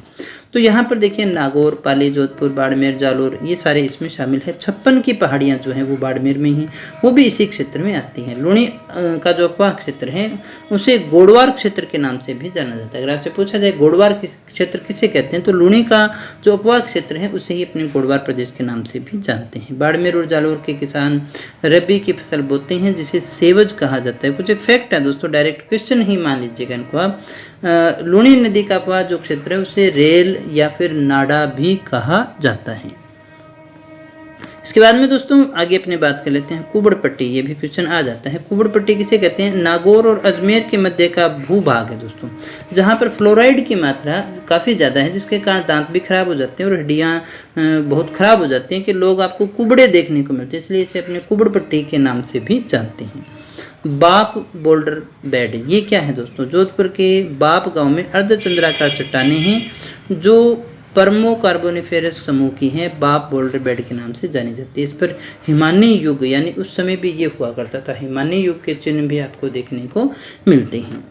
तो यहाँ पर देखिए नागौर, पाली, जोधपुर, बाड़मेर, जालोर ये सारे इसमें शामिल है। 56 की पहाड़ियाँ जो हैं वो बाड़मेर में ही, वो भी इसी क्षेत्र में आती हैं। लूणी का जो अपवाह क्षेत्र है उसे गोडवार क्षेत्र के नाम से भी जाना जाता है। अगर आपसे पूछा जाए गोडवार क्षेत्र किसे कहते हैं, तो लूणी का जो अपवाह क्षेत्र है उसे ही अपने गोडवार प्रदेश के नाम से भी जानते हैं। बाड़मेर और जालोर के किसान रबी की फसल बोते हैं जिसे सेवज कहा जाता है। कुछ एक फैक्ट है दोस्तों, डायरेक्ट क्वेश्चन ही मान लीजिएगा इनको आप। लूणी नदी का अपवाह जो क्षेत्र है उसे रेल या फिर नाडा भी कहा जाता है। इसके बाद में दोस्तों आगे अपने बात कर लेते हैं कुबड़ पट्टी। ये भी क्वेश्चन आ जाता है। कुबड़ पट्टी किसे कहते हैं? नागौर और अजमेर के मध्य का भूभाग है दोस्तों, जहाँ पर फ्लोराइड की मात्रा काफ़ी ज़्यादा है, जिसके कारण दांत भी खराब हो जाते हैं और हड्डियाँ बहुत खराब हो जाती हैं कि लोग आपको कुबड़े देखने को मिलते हैं, इसलिए इसे अपने कुबड़ पट्टी के नाम से भी जानते हैं। बाप बोल्डर बेड, ये क्या है दोस्तों? जोधपुर के बाप गांव में अर्धचंद्राकार चट्टानें हैं जो परमो कार्बोनिफेरस समूह की हैं। बाप बोल्डर बेड के नाम से जानी जाती है। इस पर हिमानी युग यानी उस समय भी ये हुआ करता था। हिमानी युग के चिन्ह भी आपको देखने को मिलते हैं।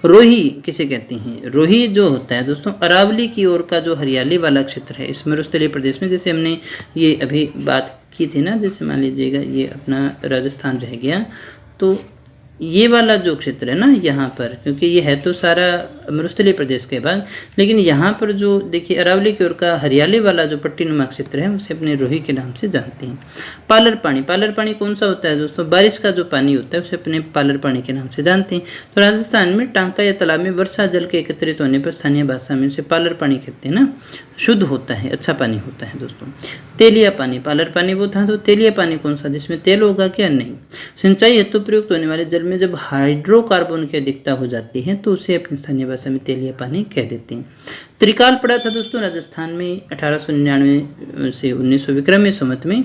रोही किसे कहते हैं? रोही जो होता है दोस्तों अरावली की ओर का जो हरियाली वाला क्षेत्र है इस मरुस्थलीय प्रदेश में, जैसे हमने ये अभी बात की थी ना, जैसे मान लीजिएगा ये अपना राजस्थान रह गया, तो ये वाला जो क्षेत्र है ना यहाँ पर, क्योंकि ये है तो सारा मरुस्थलीय प्रदेश के भाग, लेकिन यहाँ पर जो देखिए अरावली की ओर का हरियाली वाला जो पट्टीनुमा क्षेत्र है उसे अपने रोही के नाम से जानते हैं। पालर पानी, पालर पानी कौन सा होता है दोस्तों? बारिश का जो पानी होता है उसे अपने पालर पानी के नाम से जानते हैं। तो राजस्थान में टांका या तालाब में वर्षा जल के एकत्रित होने पर स्थानीय भाषा में उसे पालर पानी कहते हैं ना, शुद्ध होता है, अच्छा पानी होता है दोस्तों। तेलिया पानी, पालर पानी वो था, तो तेलिया पानी कौन सा जिसमें तेल होगा क्या? नहीं। सिंचाई हेतु प्रयुक्त होने वाले जल में जब हाइड्रोकार्बन की अधिकता हो जाती है तो उसे अपनी स्थानीय भाषा में तेलिया पानी कह देते हैं। त्रिकाल पड़ा था दोस्तों राजस्थान में 1899 से 1900 विक्रमी संवत में,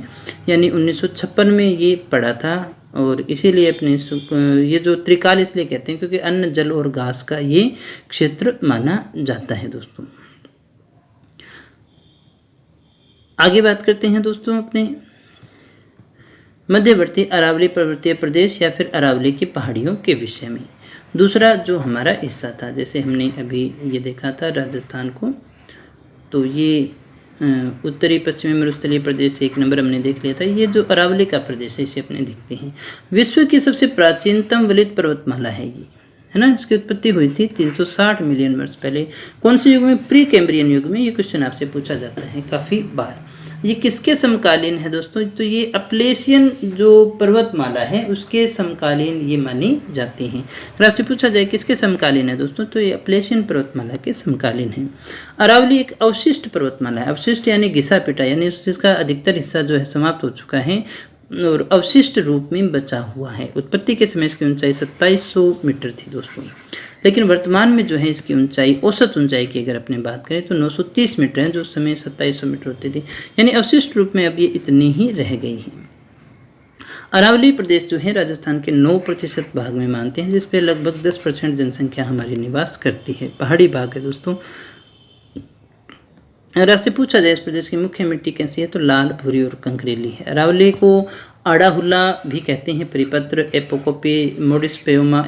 यानी 1956 में ये पड़ा था। और इसीलिए अपने ये जो त्रिकाल इसलिए कहते हैं क्योंकि अन्न, जल और घास का ये क्षेत्र माना जाता है दोस्तों। आगे बात करते हैं दोस्तों अपने मध्यवर्ती अरावली पर्वतीय प्रदेश या फिर अरावली की पहाड़ियों के विषय में। दूसरा जो हमारा हिस्सा था, जैसे हमने अभी ये देखा था राजस्थान को, तो ये उत्तरी पश्चिमी मरुस्थलीय प्रदेश 1 नंबर हमने देख लिया था। ये जो अरावली का प्रदेश है इसे अपने देखते हैं। विश्व की सबसे प्राचीनतम वलित पर्वतमाला है ये, है ना। इसकी उत्पत्ति हुई थी 360 मिलियन वर्ष पहले। कौन से युग में? प्री कैम्ब्रियन युग में। ये क्वेश्चन आपसे पूछा जाता है काफ़ी बार। ये किसके समकालीन है दोस्तों? तो ये अपलेशियन जो पर्वतमाला है उसके समकालीन ये मानी जाती हैं। अगर आपसे पूछा जाए किसके समकालीन है दोस्तों, तो ये अपलेशियन पर्वतमाला के समकालीन है। अरावली एक अवशिष्ट पर्वतमाला है। अवशिष्ट यानी घिसा पिटा, यानी जिसका अधिकतर हिस्सा जो है समाप्त हो चुका है और अवशिष्ट रूप में बचा हुआ है। उत्पत्ति के समय इसकी ऊंचाई 2700 मीटर थी दोस्तों, लेकिन वर्तमान में जो है इसकी ऊंचाई, औसत ऊंचाई की अगर अपने बात करें तो 930 मीटर है, जो उस समय 2700 मीटर होती थी, यानी अवशिष्ट रूप में अब ये इतनी ही रह गई है। अरावली प्रदेश जो है राजस्थान के 9% भाग में मानते हैं, जिस पे लगभग 10% जनसंख्या हमारी निवास करती है। पहाड़ी भाग है दोस्तों। अगर आपसे पूछा जाए इस प्रदेश की मुख्य मिट्टी कैसी है, तो लाल, भूरी और कंकरेली है। अरावली को आड़ाहुला भी कहते हैं। परिपत्र, एपोकोपी, मोडिस्पेओमा,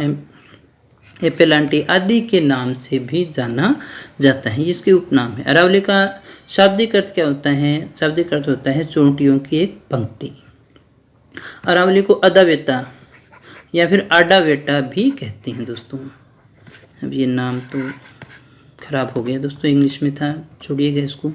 एपेलांटी आदि के नाम से भी जाना जाता है। इसके उपनाम है। अरावली का शाब्दिक अर्थ क्या होता है? शाब्दिक अर्थ होता है चोटियों की एक पंक्ति। अरावली को अदावेता या फिर आडावेटा भी कहते हैं दोस्तों। अब ये नाम तो खराब हो गया दोस्तों, इंग्लिश में था, छोड़िएगा इसको।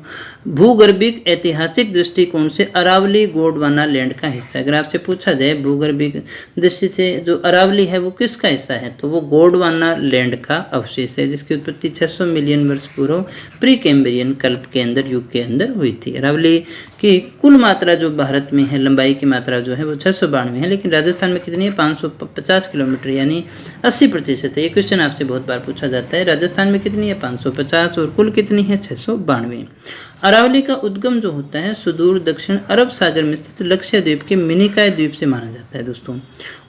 भूगर्भिक ऐतिहासिक दृष्टिकोण से अरावली गोंडवाना लैंड का हिस्सा। अगर आपसे पूछा जाए भूगर्भिक दृष्टि से जो अरावली है वो किसका हिस्सा है, तो वो गोंडवाना लैंड का अवशेष है, जिसकी उत्पत्ति 600 मिलियन वर्ष पूर्व प्री कैम्ब्रियन कल्प के अंदर, युग के अंदर हुई थी। अरावली की कुल मात्रा जो भारत में है, लंबाई की मात्रा जो है वो 692 है, लेकिन राजस्थान में कितनी है? 550 किलोमीटर, यानी 80% है। ये क्वेश्चन आपसे बहुत बार पूछा जाता है। राजस्थान में कितनी है? 550 और कुल कितनी है 692। अरावली का उद्गम जो होता है सुदूर दक्षिण अरब सागर में स्थित लक्षद्वीप के मिनिकॉय द्वीप से माना जाता है दोस्तों,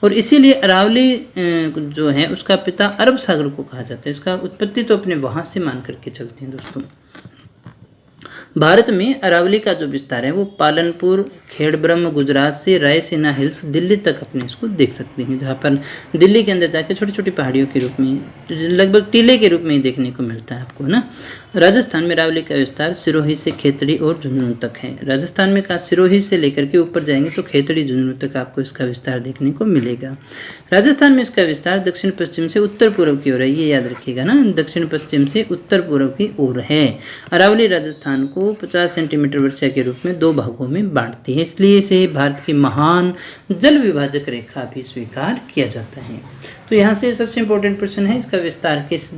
और इसीलिए अरावली जो है उसका पिता अरब सागर को कहा जाता है। इसका उत्पत्ति तो अपने वहां से मान करके चलते हैं दोस्तों। भारत में अरावली का जो विस्तार है वो पालनपुर, खेड़ब्रह्म, गुजरात से रायसीना हिल्स दिल्ली तक अपने इसको देख सकते हैं, जहाँ पर दिल्ली के अंदर जाके छोटी छोटी पहाड़ियों के रूप में लगभग टीले के रूप में ही देखने को मिलता है आपको ना। राजस्थान में अरावली का विस्तार सिरोही से खेतड़ी और झुंझुनू तक है। राजस्थान में कहा सिरोही से लेकर के ऊपर जाएंगे तो खेतड़ी झुंझुनू तक आपको इसका विस्तार देखने को मिलेगा। राजस्थान में इसका विस्तार दक्षिण पश्चिम से उत्तर पूर्व की ओर है, ये याद रखिएगा ना, दक्षिण पश्चिम से उत्तर पूर्व की ओर है। अरावली राजस्थान को 50 सेंटीमीटर वर्षा के रूप में 2 भागों में बांटती है, इसलिए इसे भारत की महान जल विभाजक रेखा भी स्वीकार किया जाता है। तो यहाँ से सबसे इंपॉर्टेंट प्रश्न है इसका विस्तार किस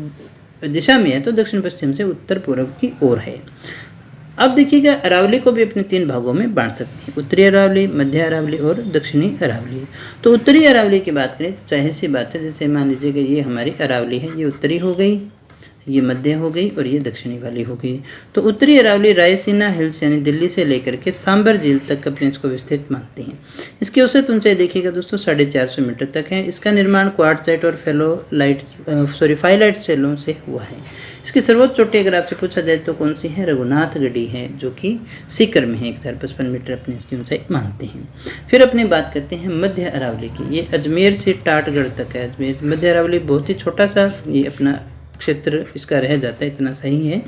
दिशा में है, तो दक्षिण पश्चिम से उत्तर पूर्व की ओर है। अब देखिएगा अरावली को भी अपने 3 भागों में बांट सकते हैं, उत्तरी अरावली, मध्य अरावली और दक्षिणी अरावली। तो उत्तरी अरावली की बात करें तो जाहिर सी बात है, जैसे मान लीजिएगा ये हमारी अरावली है, ये उत्तरी हो गई, ये मध्य हो गई और ये दक्षिणी वाली हो गई। तो उत्तरी अरावली रायसीना हिल्स यानी दिल्ली से लेकर के सांबर झील तक अपने इसको विस्तृत मानते हैं। इसकी औसत ऊंचाई देखिएगा दोस्तों 450 मीटर तक है। इसका निर्माण क्वार्टजाइट और फाइलाइट सेलों से हुआ है। इसकी सर्वोच्च चोटी अगर आपसे पूछा जाए तो कौन सी है, रघुनाथगढ़ी है, जो कि सीकर में है, 1055 मीटर अपने इसकी ऊंचाई मानते हैं। फिर अपनी बात करते हैं मध्य अरावली की, ये अजमेर से टाटगढ़ तक है। अजमेर मध्य अरावली बहुत ही छोटा सा ये अपना क्षेत्र इसका रह जाता है, इतना सही है,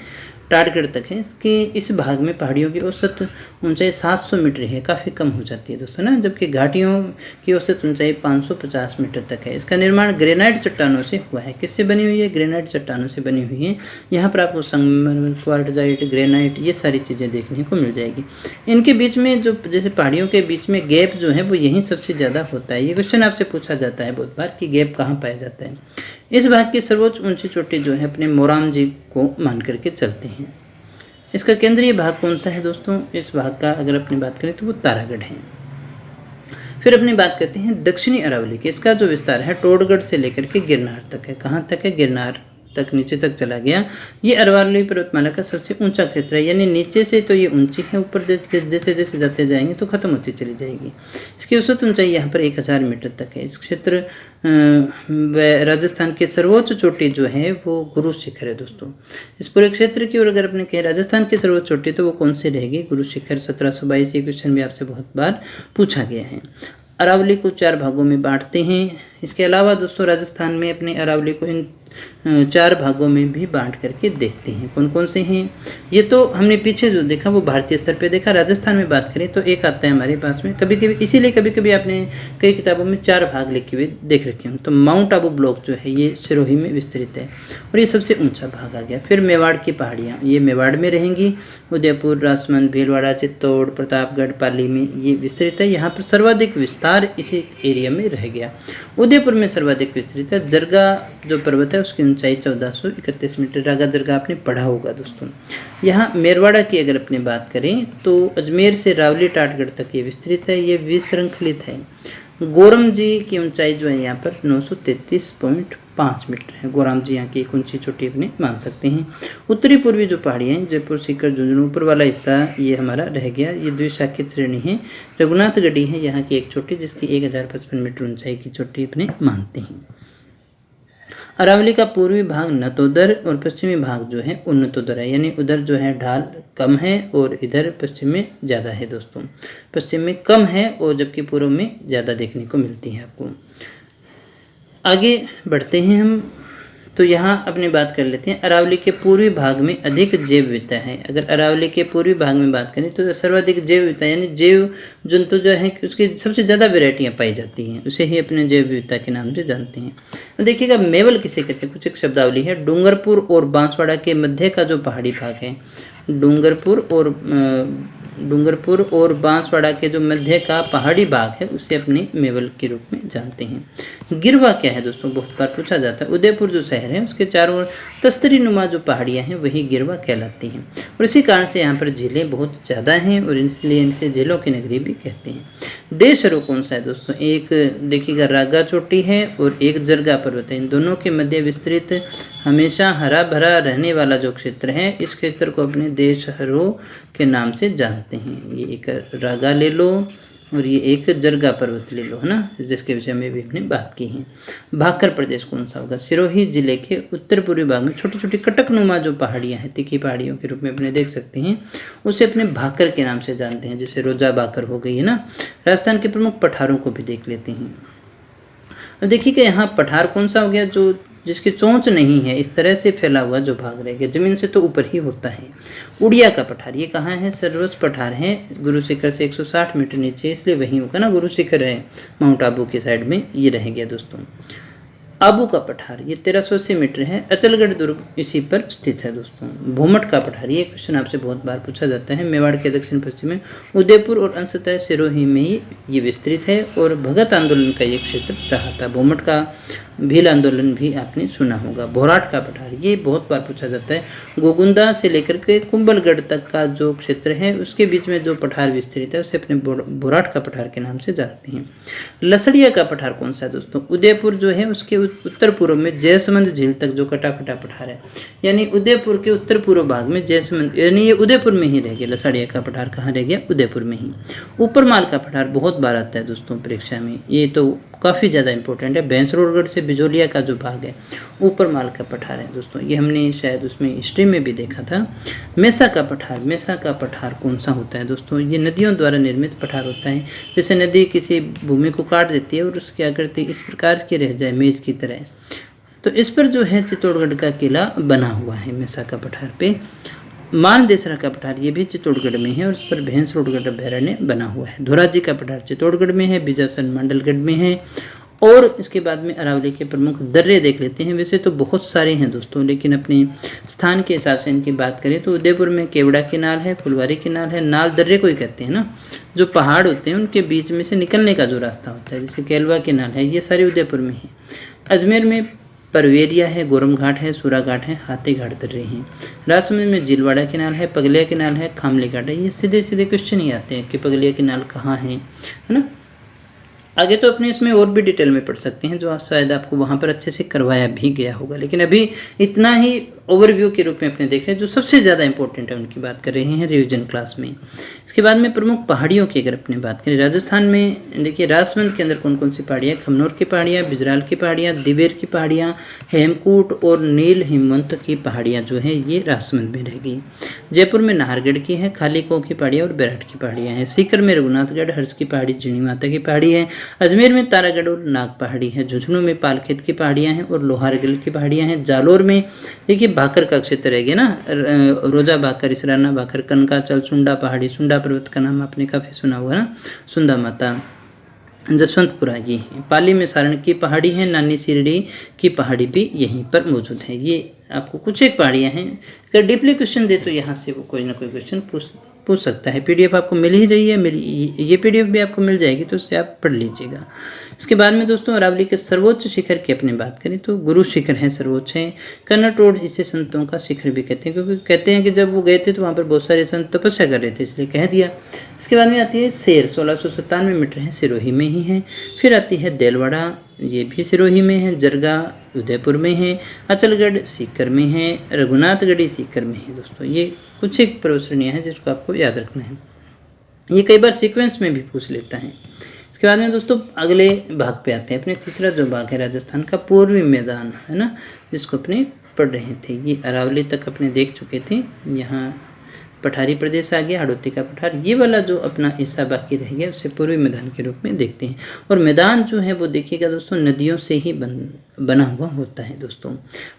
टाटगढ़ तक है। इसके इस भाग में पहाड़ियों की औसत ऊंचाई 700 मीटर है, काफ़ी कम हो जाती है दोस्तों ना, जबकि घाटियों की औसत ऊंचाई 550 मीटर तक है। इसका निर्माण ग्रेनाइट चट्टानों से हुआ है। किससे बनी हुई है, ग्रेनाइट चट्टानों से बनी हुई है। यहाँ पर आपको संगमरमर, क्वार्टजाइट, ग्रेनाइट ये सारी चीज़ें देखने को मिल जाएगी। इनके बीच में जो जैसे पहाड़ियों के बीच में गैप जो है वो यहीं सबसे ज़्यादा होता है। ये क्वेश्चन आपसे पूछा जाता है बहुत बार कि गैप कहाँ पाया जाता है। इस भाग की सर्वोच्च ऊंची चोटी जो है अपने मोराम जी को मान करके चलते हैं। इसका केंद्रीय भाग कौन सा है दोस्तों, इस भाग का अगर अपनी बात करें तो वो तारागढ़ है। फिर अपनी बात करते हैं दक्षिणी अरावली की। इसका जो विस्तार है टोडगढ़ से लेकर के गिरनार तक है। कहाँ तक है, गिरनार तक, नीचे तक चला गया। ये अरावली पर्वतमाला का सबसे ऊंचा क्षेत्र है, यानी नीचे से तो ये ऊंची है, ऊपर जैसे जैसे जाते जाएंगे तो खत्म होती चली जाएगी। इसकी औसत ऊंचाई यहाँ पर 1000 मीटर तक है। इस क्षेत्र राजस्थान की सर्वोच्च चोटी जो है वो गुरु शिखर है दोस्तों। इस पूरे क्षेत्र की ओर अगर अपने कहें राजस्थान की सर्वोच्च चोटी तो वो कौन सी रहेगी, गुरु शिखर 1722। ये क्वेश्चन भी आपसे बहुत बार पूछा गया है। अरावली को 4 भागों में बांटते हैं। इसके अलावा दोस्तों राजस्थान में अपने अरावली को इन 4 भागों में भी बांट करके देखते हैं। कौन कौन से हैं, ये तो हमने पीछे जो देखा वो भारतीय स्तर पे देखा। राजस्थान में बात करें तो एक आता है हमारे पास में, कभी कभी इसीलिए कभी कभी आपने कई किताबों में 4 भाग लिखे हुए देख रखे हों। तो माउंट आबू ब्लॉक जो है ये सिरोही में विस्तृत है और ये सबसे ऊंचा भाग आ गया। फिर मेवाड़ की पहाड़ियाँ, ये मेवाड़ में रहेंगी। उदयपुर, राजसमंद, भीलवाड़ा, चित्तौड़, प्रतापगढ़, पाली में ये विस्तृत है। यहाँ पर सर्वाधिक विस्तार इसी एरिया में रह गया। उदयपुर में सर्वाधिक विस्तृत है। दरगा जो पर्वत है उसकी ऊंचाई 1431 मीटर। रागा दरगाह आपने पढ़ा होगा दोस्तों। यहाँ मेरवाड़ा की अगर अपनी बात करें तो अजमेर से रावली टाटगढ़ तक ये विस्तृत है, ये विश्रृंखलित है। गोरम जी की ऊंचाई जो है यहाँ पर 933.5 मीटर है। गोरम जी यहाँ की एक ऊंची चोटी अपने मान सकते हैं। उत्तरी पूर्वी जो पहाड़ियाँ हैं, जयपुर, सीकर, झुंझुनू, ऊपर वाला हिस्सा ये हमारा रह गया। ये द्विशाखित श्रेणी है। रघुनाथगढ़ी है यहाँ की एक चोटी, जिसकी 1055 मीटर ऊंचाई की चोटी अपने मानते हैं। अरावली का पूर्वी भाग नतोदर और पश्चिमी भाग जो है उन्नतोदर है, यानी उधर जो है ढाल कम है और इधर पश्चिम में ज़्यादा है दोस्तों। पश्चिम में कम है और जबकि पूर्व में ज़्यादा देखने को मिलती है आपको। आगे बढ़ते हैं हम, तो यहाँ अपनी बात कर लेते हैं। अरावली के पूर्वी भाग में अधिक जैव विविधता है। अगर अरावली के पूर्वी भाग में बात करें तो सर्वाधिक जैव विविधता यानी जैव जंतु जो है उसकी सबसे ज़्यादा वेराइटियाँ पाई जाती हैं, उसे ही अपने जैव विविधता के नाम से जानते हैं। देखिएगा मेवल किसे कहते हैं, कुछ एक शब्दावली है। डूंगरपुर और बांसवाड़ा के मध्य का जो पहाड़ी भाग है, डूंगरपुर और डूंगरपुर और बांसवाड़ा के जो मध्य का पहाड़ी भाग है उसे अपने मेवल के रूप में जानते हैं। गिरवा क्या है दोस्तों, बहुत बार पूछा जाता है। उदयपुर जो शहर है उसके चारों ओर तस्तरी नुमा जो पहाड़ियाँ हैं वही गिरवा कहलाती हैं और इसी कारण से यहाँ पर झीलें बहुत ज़्यादा हैं और इसलिए इनसे झीलों की नगरी भी कहते हैं। देशरो कौन सा है दोस्तों, एक देखिएगा रागा चोटी है और एक जरगा पर्वत है। इन दोनों के मध्य विस्तृत हमेशा हरा भरा रहने वाला जो क्षेत्र है इस क्षेत्र को अपने देशहरो के नाम से जानते हैं। ये एक रागा ले लो और ये एक जरगा पर्वत ले लो, है ना, जिसके विषय में भी हमने बात की है। भाकर प्रदेश कौन सा होगा, सिरोही जिले के उत्तर पूर्वी भाग में छोटी छोटी कटकनुमा जो पहाड़ियाँ हैं, तीखी पहाड़ियों के रूप में अपने देख सकते हैं, उसे अपने भाकर के नाम से जानते हैं। जैसे रोजा भाकर हो गई है ना। राजस्थान के प्रमुख पठारों को भी देख लेते हैं। अब देखिए कि यहाँ पठार कौन सा हो गया, जो जिसकी चोंच नहीं है, इस तरह से फैला हुआ जो भाग रहेगा, जमीन से तो ऊपर ही होता है। उड़िया का पठार ये कहाँ है, सर्वोच्च पठार है गुरु शिखर से 160 मीटर नीचे, इसलिए वही होगा ना, गुरु शिखर है माउंट आबू के साइड में ये रह गया दोस्तों। आबू का पठार ये 1380 मीटर है, अचलगढ़ दुर्ग इसी पर स्थित है दोस्तों। भूमट का पठार ये क्वेश्चन आपसे बहुत बार पूछा जाता है, मेवाड़ के दक्षिण पश्चिम में उदयपुर और अंशतः सिरोही में ही ये विस्तृत है और भगत आंदोलन का ये क्षेत्र रहा था। भूमट का भील आंदोलन भी आपने सुना होगा। भोराट का पठार ये बहुत बार पूछा जाता है, गोगुंदा से लेकर के कुंभलगढ़ तक का जो क्षेत्र है उसके बीच में जो पठार विस्तृत है उसे अपने भोराट का पठार के नाम से जानते हैं। लसड़िया का पठार कौन सा है दोस्तों, उदयपुर जो है उसके उत्तर पूर्व में जयसमंद झील तक जो कटा फटा पठार है, यानी उदयपुर के उत्तर पूर्व भाग में जयसमंद, यानी ये उदयपुर में ही रह गया। लसड़िया का पठार कहाँ रह गया, उदयपुर में ही। ऊपरमाल का पठार बहुत बार आता है दोस्तों परीक्षा में, ये तो काफ़ी ज़्यादा इंपॉर्टेंट है। भैंसरोडगढ़ से बिजोलिया का जो भाग है ऊपरमाल का पठार है दोस्तों, ये हमने शायद उसमें हिस्ट्री में भी देखा था। मेसा का पठार, मेसा का पठार कौन सा होता है दोस्तों, ये नदियों द्वारा निर्मित पठार होता है। जैसे नदी किसी भूमि को काट देती है और उसकी आकृति इस प्रकार की रह जाए मेज की तरह, तो इस पर जो है चित्तौड़गढ़ का किला बना हुआ है मेसा का पठार पे। मानदेसरा का पठार ये भी चित्तौड़गढ़ में है और इस पर भैंसरोडगढ़ अभ्यारण्य बना हुआ है। धोराजी का पठार चित्तौड़गढ़ में है, बिजासन मंडलगढ़ में है। और इसके बाद में अरावली के प्रमुख दर्रे देख लेते हैं। वैसे तो बहुत सारे हैं दोस्तों, लेकिन अपने स्थान के हिसाब से इनकी बात करें तो उदयपुर में केवड़ा किनाल है, फुलवारी किनाल है, नाल दर्रे को ही कहते हैं ना, जो पहाड़ होते हैं उनके बीच में से निकलने का जो रास्ता होता है, जैसे केलवा किनाल है, ये सारे उदयपुर में है। अजमेर में परवेरिया है, गोरम घाट है, सूरा घाट है, हाथी घाट दर्रे हैं। राजसमंद में जिलवाड़ा किनाल है, पगलिया किनाल है, खामली घाट है। ये सीधे सीधे क्वेश्चन ही आते हैं कि पगलिया किनाल कहाँ है ना। आगे तो अपने इसमें और भी डिटेल में पढ़ सकते हैं, जो शायद आपको वहाँ पर अच्छे से करवाया भी गया होगा, लेकिन अभी इतना ही ओवरव्यू के रूप में अपने देख रहे हैं जो सबसे ज़्यादा इंपॉर्टेंट है उनकी बात कर रहे हैं रिवीजन क्लास में। इसके बाद में प्रमुख पहाड़ियों की अगर अपने बात करें, राजस्थान में देखिए राजसमंद के अंदर कौन कौन सी पहाड़ियाँ, खमनोर की पहाड़ियाँ, बिजराल की पहाड़ियाँ, दिवेर की पहाड़ियाँ, हेमकूट और नील हिमवंत की पहाड़ियाँ जो है ये राजसमंद में रहेगी। जयपुर में नाहरगढ़ की है, खालीकों की पहाड़ियाँ और बैराट की पहाड़ियाँ हैं। सीकर में रघुनाथगढ़, हर्ष की पहाड़ी, जीणी माता की पहाड़ी है। अजमेर में तारागढ़ और नाग पहाड़ी है। झुंझुनू में पालखेत की पहाड़ियाँ हैं और लोहारगढ़ की पहाड़ियाँ हैं। जालोर में देखिए भाकर का क्षेत्र रहेगा ना, रोजा भाकर, इसराना भाकर, कनकाचल, सुंडा पहाड़ी, सुंडा पर्वत का नाम आपने काफ़ी सुना हुआ ना, सुंदा माता, जसवंतपुरा ये है। पाली में सारण की पहाड़ी है, नानी सिरड़ी की पहाड़ी भी यहीं पर मौजूद है। ये आपको कुछ एक पहाड़ियाँ हैं, अगर डीपली क्वेश्चन दे तो यहाँ से वो कोई ना कोई क्वेश्चन पूछ सकता है। पीडीएफ आपको मिल ही रही है, ये पीडीएफ भी आपको मिल जाएगी, तो उससे आप पढ़ लीजिएगा। इसके बाद में दोस्तों अरावली के सर्वोच्च शिखर की अपनी बात करें तो गुरु शिखर है, सर्वोच्च है। कन्नट रोड इसे संतों का शिखर भी कहते हैं, क्योंकि कहते हैं कि जब वो गए थे तो वहाँ पर बहुत सारे संत तपस्या कर रहे थे, इसलिए कह दिया। इसके बाद में आती है शेर, 1697 मीटर है, सिरोही में ही है। फिर आती है देलवाड़ा, ये भी सिरोही में है। जरगा उदयपुर में है। अचलगढ़ सीकर में है। रघुनाथगढ़ी सीकर में है। दोस्तों ये कुछ एक पर्वतश्रेणियाँ हैं जिसको आपको याद रखना है, ये कई बार सीक्वेंस में भी पूछ लेता है। इसके बाद में दोस्तों अगले भाग पे आते हैं, अपने तीसरा जो भाग है राजस्थान का पूर्वी मैदान है ना, जिसको अपने पढ़ रहे थे। ये अरावली तक अपने देख चुके थे, यहाँ पठारी प्रदेश आ गया, हाड़ौती का पठार, ये वाला जो अपना हिस्सा बाकी रह गया उसे पूर्वी मैदान के रूप में देखते हैं। और मैदान जो है वो देखिएगा दोस्तों नदियों से ही बना हुआ होता है। दोस्तों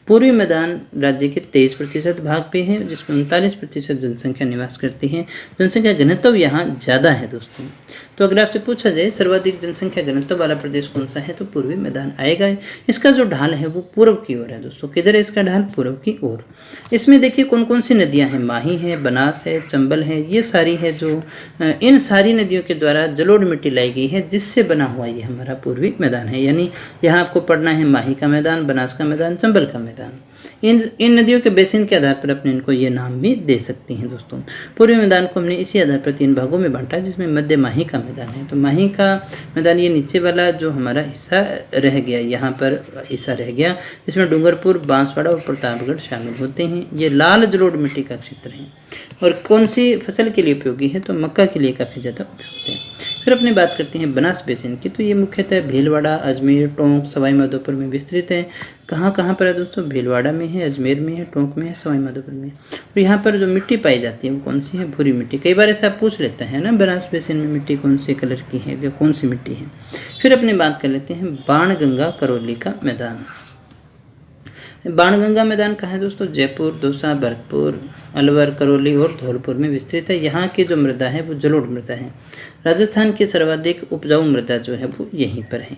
पूर्वी मैदान राज्य के 23% भाग पे है, जिसमें 39% जनसंख्या निवास करती है। जनसंख्या घनत्व यहाँ ज़्यादा है दोस्तों। तो अगर आपसे पूछा जाए सर्वाधिक जनसंख्या घनत्व वाला प्रदेश कौन सा है, तो पूर्वी मैदान आएगा। इसका जो ढाल है वो पूर्व की ओर है दोस्तों। किधर है इसका ढाल, पूर्व की ओर। इसमें देखिए कौन कौन सी नदियाँ हैं, माही है, बनास बनास है, चंबल है, ये सारी है जो इन सारी नदियों के द्वारा जलोढ़ मिट्टी लाई गई है, जिससे बना हुआ ये हमारा पूर्वी मैदान है। यानी यहाँ आपको पढ़ना है माही का मैदान, बनास का मैदान, चंबल का मैदान। इन नदियों के बेसिन के आधार पर अपने इनको ये नाम भी दे सकती हैं दोस्तों। पूर्वी मैदान को हमने इसी आधार पर 3 भागों में बांटा, जिसमें मध्य माही का मैदान है। तो माही का मैदान ये नीचे वाला जो हमारा हिस्सा रह गया, यहाँ पर हिस्सा रह गया, इसमें डूंगरपुर, बांसवाड़ा और प्रतापगढ़ शामिल होते हैं। ये लाल जलोढ़ मिट्टी का क्षेत्र है और कौन सी फसल के लिए उपयोगी है, तो मक्का के लिए काफ़ी ज़्यादा उपयुक्त है। फिर अपनी बात करते हैं बनास बेसिन की। तो ये मुख्यतः भीलवाड़ा, अजमेर, टोंक, सवाई माधोपुर में विस्तृत है। कहाँ कहाँ पर है दोस्तों? भीलवाड़ा में है, अजमेर में है, टोंक में है, सवाई माधोपुर में। और यहाँ पर जो मिट्टी पाई जाती है वो कौन सी है? भूरी मिट्टी। कई बार ऐसा पूछ लेता है ना, बनास बेसिन में मिट्टी कौन से कलर की है या कौन सी मिट्टी है। फिर अपनी बात कर लेते हैं बाणगंगा करौली का मैदान। बाणगंगा मैदान कहाँ है दोस्तों? जयपुर, दौसा, भरतपुर, अलवर, करौली और धौलपुर में विस्तृत है। यहाँ की जो मृदा है वो जलोढ़ मृदा है। राजस्थान की सर्वाधिक उपजाऊ मृदा जो है वो यहीं पर है।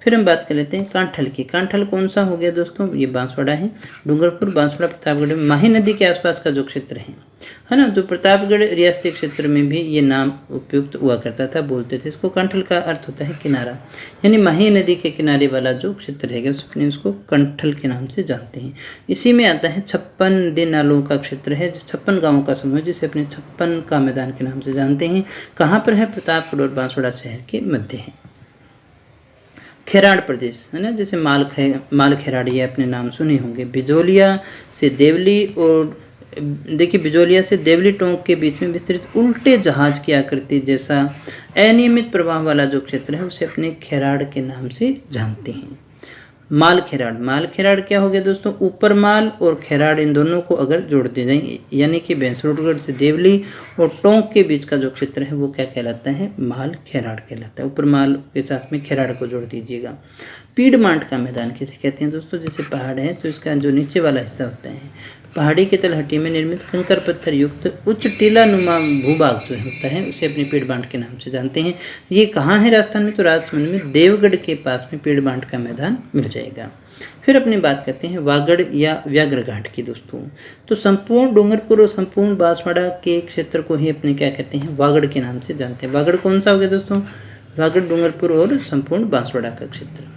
फिर हम बात कर लेते हैं कांठल की। कांठल कौन सा हो गया दोस्तों? ये बांसवाड़ा है। डूंगरपुर, बांसवाड़ा, प्रतापगढ़ में माही नदी के आसपास का जो क्षेत्र है ना, जो प्रतापगढ़ रियासती क्षेत्र में भी ये नाम उपयुक्त हुआ करता था, बोलते थे इसको। कांठल का अर्थ होता है किनारा, यानी माही नदी के किनारे वाला जो क्षेत्र है उसको कंठल के नाम से जानते हैं। इसी में आता है 56 दिनालों का क्षेत्र है, 56 गाँवों का समूह, जिसे अपने 56 का मैदान के नाम से जानते हैं। कहाँ पर है? प्रतापगढ़ और बांसवाड़ा शहर के मध्य है। खेराड़ प्रदेश है ना, जैसे माल खेराड़ी अपने नाम सुने होंगे। बिजोलिया से देवली और देखिए बिजोलिया से देवली टोंक के बीच में विस्तृत उल्टे जहाज की आकृति जैसा अनियमित प्रवाह वाला जो क्षेत्र है उसे अपने खेराड़ के नाम से जानते हैं। माल खेराड़ क्या हो गया दोस्तों? ऊपर माल और खेराड़ इन दोनों को अगर जोड़ दिए जाए, यानी कि भैंसरोडगढ़ से देवली और टोंक के बीच का जो क्षेत्र है वो क्या कहलाता है? माल खेराड़ कहलाता है। ऊपर माल के साथ में खेराड़ को जोड़ दीजिएगा। पीडमांट का मैदान किसे कहते हैं दोस्तों? जैसे पहाड़ है तो इसका जो नीचे वाला हिस्सा होता है, पहाड़ी के तलहटी में निर्मित कंकर पत्थर युक्त उच्च टीला नुमा भूभाग जो होता है उसे अपने पीडमांट के नाम से जानते हैं। ये कहाँ है राजस्थान में? तो राजस्थान में देवगढ़ के पास में पीडमांट का मैदान मिल जाएगा। फिर अपनी बात करते हैं वागड़ या व्याघ्र घाट की दोस्तों। तो संपूर्ण डूंगरपुर और संपूर्ण बांसवाड़ा के क्षेत्र को ही अपने क्या कहते हैं? वागड़ के नाम से जानते हैं। वागड़ कौन सा हो गया दोस्तों? वागड़ डूंगरपुर और संपूर्ण बांसवाड़ा का क्षेत्र।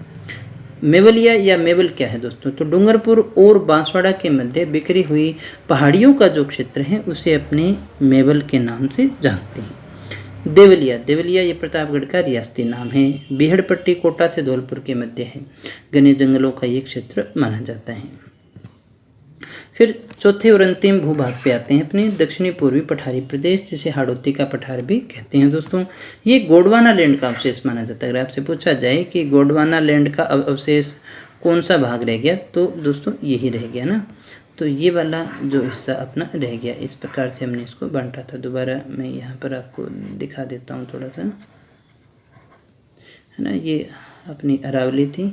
मेवलिया या मेवल क्या है दोस्तों? तो डूंगरपुर और बांसवाड़ा के मध्य बिखरी हुई पहाड़ियों का जो क्षेत्र है उसे अपने मेवल के नाम से जानते हैं। देवलिया ये प्रतापगढ़ का रियासती नाम है। बीहड़पट्टी कोटा से धौलपुर के मध्य है। घने जंगलों का ये क्षेत्र माना जाता है। फिर चौथे और अंतिम भूभाग पे आते हैं अपने दक्षिणी पूर्वी पठारी प्रदेश, जिसे हाड़ौती का पठार भी कहते हैं दोस्तों। ये गोंडवाना लैंड का अवशेष माना जाता है। अगर आपसे पूछा जाए कि गोंडवाना लैंड का अवशेष कौन सा भाग रह गया, तो दोस्तों यही रह गया ना। तो ये वाला जो हिस्सा अपना रह गया, इस प्रकार से हमने इसको बांटा था। दोबारा मैं यहाँ पर आपको दिखा देता हूँ थोड़ा सा, है ना। ये अपनी अरावली थी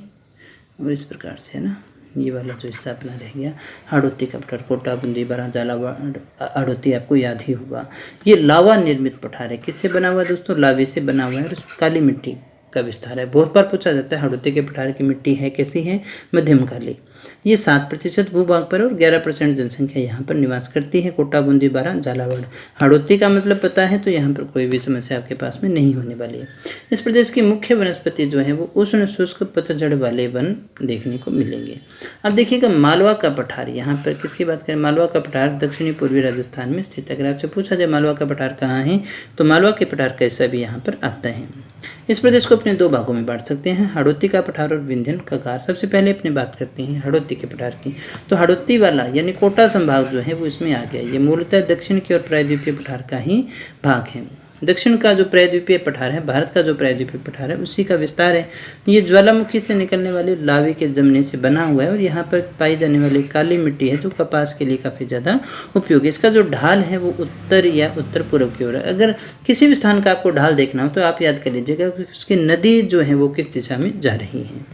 और इस प्रकार से है ना, ये वाला जो हिस्सा अपना रह गया हाड़ौती का पठार, कोटा, बूंदी, बारा, झालावाड़, हाड़ौती आपको याद ही होगा। ये लावा निर्मित पठार है। किससे बना हुआ दोस्तों? लावे से बना हुआ है और काली मिट्टी का विस्तार है। बहुत बार पूछा जाता है हाड़ौती के पठार की मिट्टी है कैसी है? मध्यम काली। ये 7% भूभाग पर और 11% जनसंख्या यहाँ पर निवास करती है। कोटा, बूंदी, बारा, झालावाड़, हाड़ौती का मतलब पता है तो यहाँ पर कोई भी समस्या आपके पास में नहीं होने वाली है। इस प्रदेश की मुख्य वनस्पति जो है वो उष्ण शुष्क पतझड़ वाले वन देखने को मिलेंगे। अब देखिएगा मालवा का पठार, यहाँ पर किसकी बात करें? मालवा का पठार दक्षिणी पूर्वी राजस्थान में स्थित है। अगर आपसे पूछा जाए मालवा का पठार कहाँ है, तो मालवा के पठार का हिस्सा भी यहाँ पर आता है। इस प्रदेश को अपने 2 भागों में बांट सकते हैं, हाड़ौती का पठार और विंध्यन कगार। सबसे पहले अपने बात करते हैं हाड़ौती के पठार की। तो हाड़ौती वाला यानी कोटा संभाग जो है वो इसमें आ गया। ये मूलतः दक्षिण की ओर प्रायद्वीपीय पठार का ही भाग है। दक्षिण का जो प्रायद्वीपीय पठार है, भारत का जो प्रायद्वीपीय पठार है, उसी का विस्तार है। ये ज्वालामुखी से निकलने वाले लावे के जमने से बना हुआ है और यहाँ पर पाई जाने वाली काली मिट्टी है जो कपास के लिए काफ़ी ज़्यादा उपयोगी। इसका जो ढाल है वो उत्तर या उत्तर पूर्व की ओर है। अगर किसी भी स्थान का आपको ढाल देखना हो तो आप याद कर लीजिएगा कि उसकी नदी जो है वो किस दिशा में जा रही है।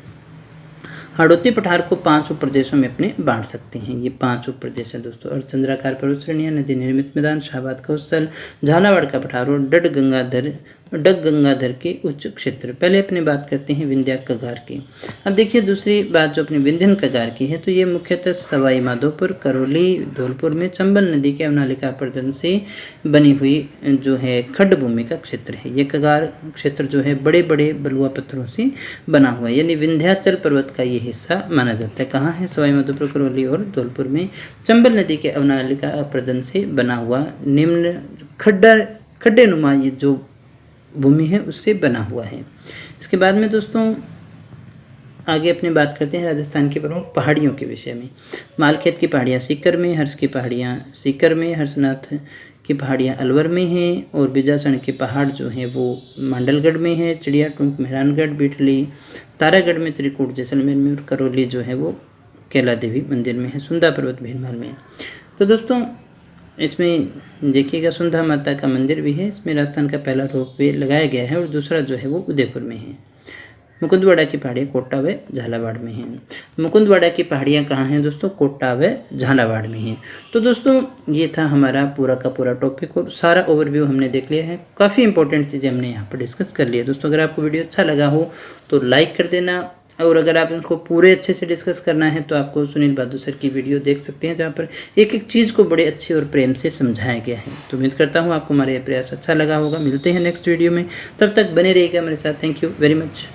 हाड़ौती पठार को 5 उपप्रदेशों में अपने बांट सकते हैं। ये 5 उपप्रदेश है दोस्तों। और चंद्राकार पर्वत श्रेणियां, नदी निर्मित मैदान, शाहबाद का उत्सल, झालावाड़ का पठार और डड गंगाधर डग गंगाधर के उच्च क्षेत्र। पहले अपनी बात करते हैं विंध्या कगार की। अब देखिए दूसरी बात जो अपनी विंध्यन कगार की है, तो ये मुख्यतः सवाई माधोपुर, करौली, धौलपुर में चंबल नदी के अवनालिका अपर्दन से बनी हुई जो है खड्ड भूमि का क्षेत्र है। ये कगार क्षेत्र जो है बड़े बड़े बलुआ पत्थरों से बना हुआ है, यानी विंध्याचल पर्वत का ये हिस्सा माना जाता है। कहाँ है? सवाई माधोपुर, करौली और धौलपुर में चंबल नदी के अवनालिका अपर्दन से बना हुआ निम्न खड्डे नुमा ये जो भूमि है उससे बना हुआ है। इसके बाद में दोस्तों आगे अपनी बात करते हैं राजस्थान की प्रमुख पहाड़ियों के विषय में। मालखेत की पहाड़ियाँ सीकर में, हर्ष की पहाड़ियाँ सीकर में, हर्षनाथ की पहाड़ियाँ अलवर में हैं, और बिजासन के पहाड़ जो हैं वो मांडलगढ़ में है, चिड़िया टूंक मेहरानगढ़, बिठली तारागढ़ में, त्रिकूट जैसलमेर में, और करौली जो है वो कैला देवी मंदिर में है, सुंदा पर्वत भीनमाल में। तो दोस्तों इसमें देखिएगा सुंधा माता का मंदिर भी है। इसमें राजस्थान का पहला रोपवे लगाया गया है, और दूसरा जो है वो उदयपुर में है। मुकुंदवाड़ा की पहाड़ियाँ कोटा व झालावाड़ में हैं। मुकुंदवाड़ा की पहाड़ियाँ कहाँ हैं दोस्तों? कोटा व झालावाड़ में हैं। तो दोस्तों ये था हमारा पूरा का पूरा टॉपिक, और सारा ओवरव्यू हमने देख लिया है। काफ़ी इंपॉर्टेंट चीज़ें हमने यहाँ पर डिस्कस कर लिया। दोस्तों अगर आपको वीडियो अच्छा लगा हो तो लाइक कर देना, और अगर आप इनको पूरे अच्छे से डिस्कस करना है तो आपको सुनील बहादुर सर की वीडियो देख सकते हैं, जहाँ पर एक एक चीज़ को बड़े अच्छे और प्रेम से समझाया गया है। तो उम्मीद करता हूँ आपको हमारा यह प्रयास अच्छा लगा होगा। मिलते हैं नेक्स्ट वीडियो में, तब तक बने रहिएगा मेरे साथ। Thank you very much.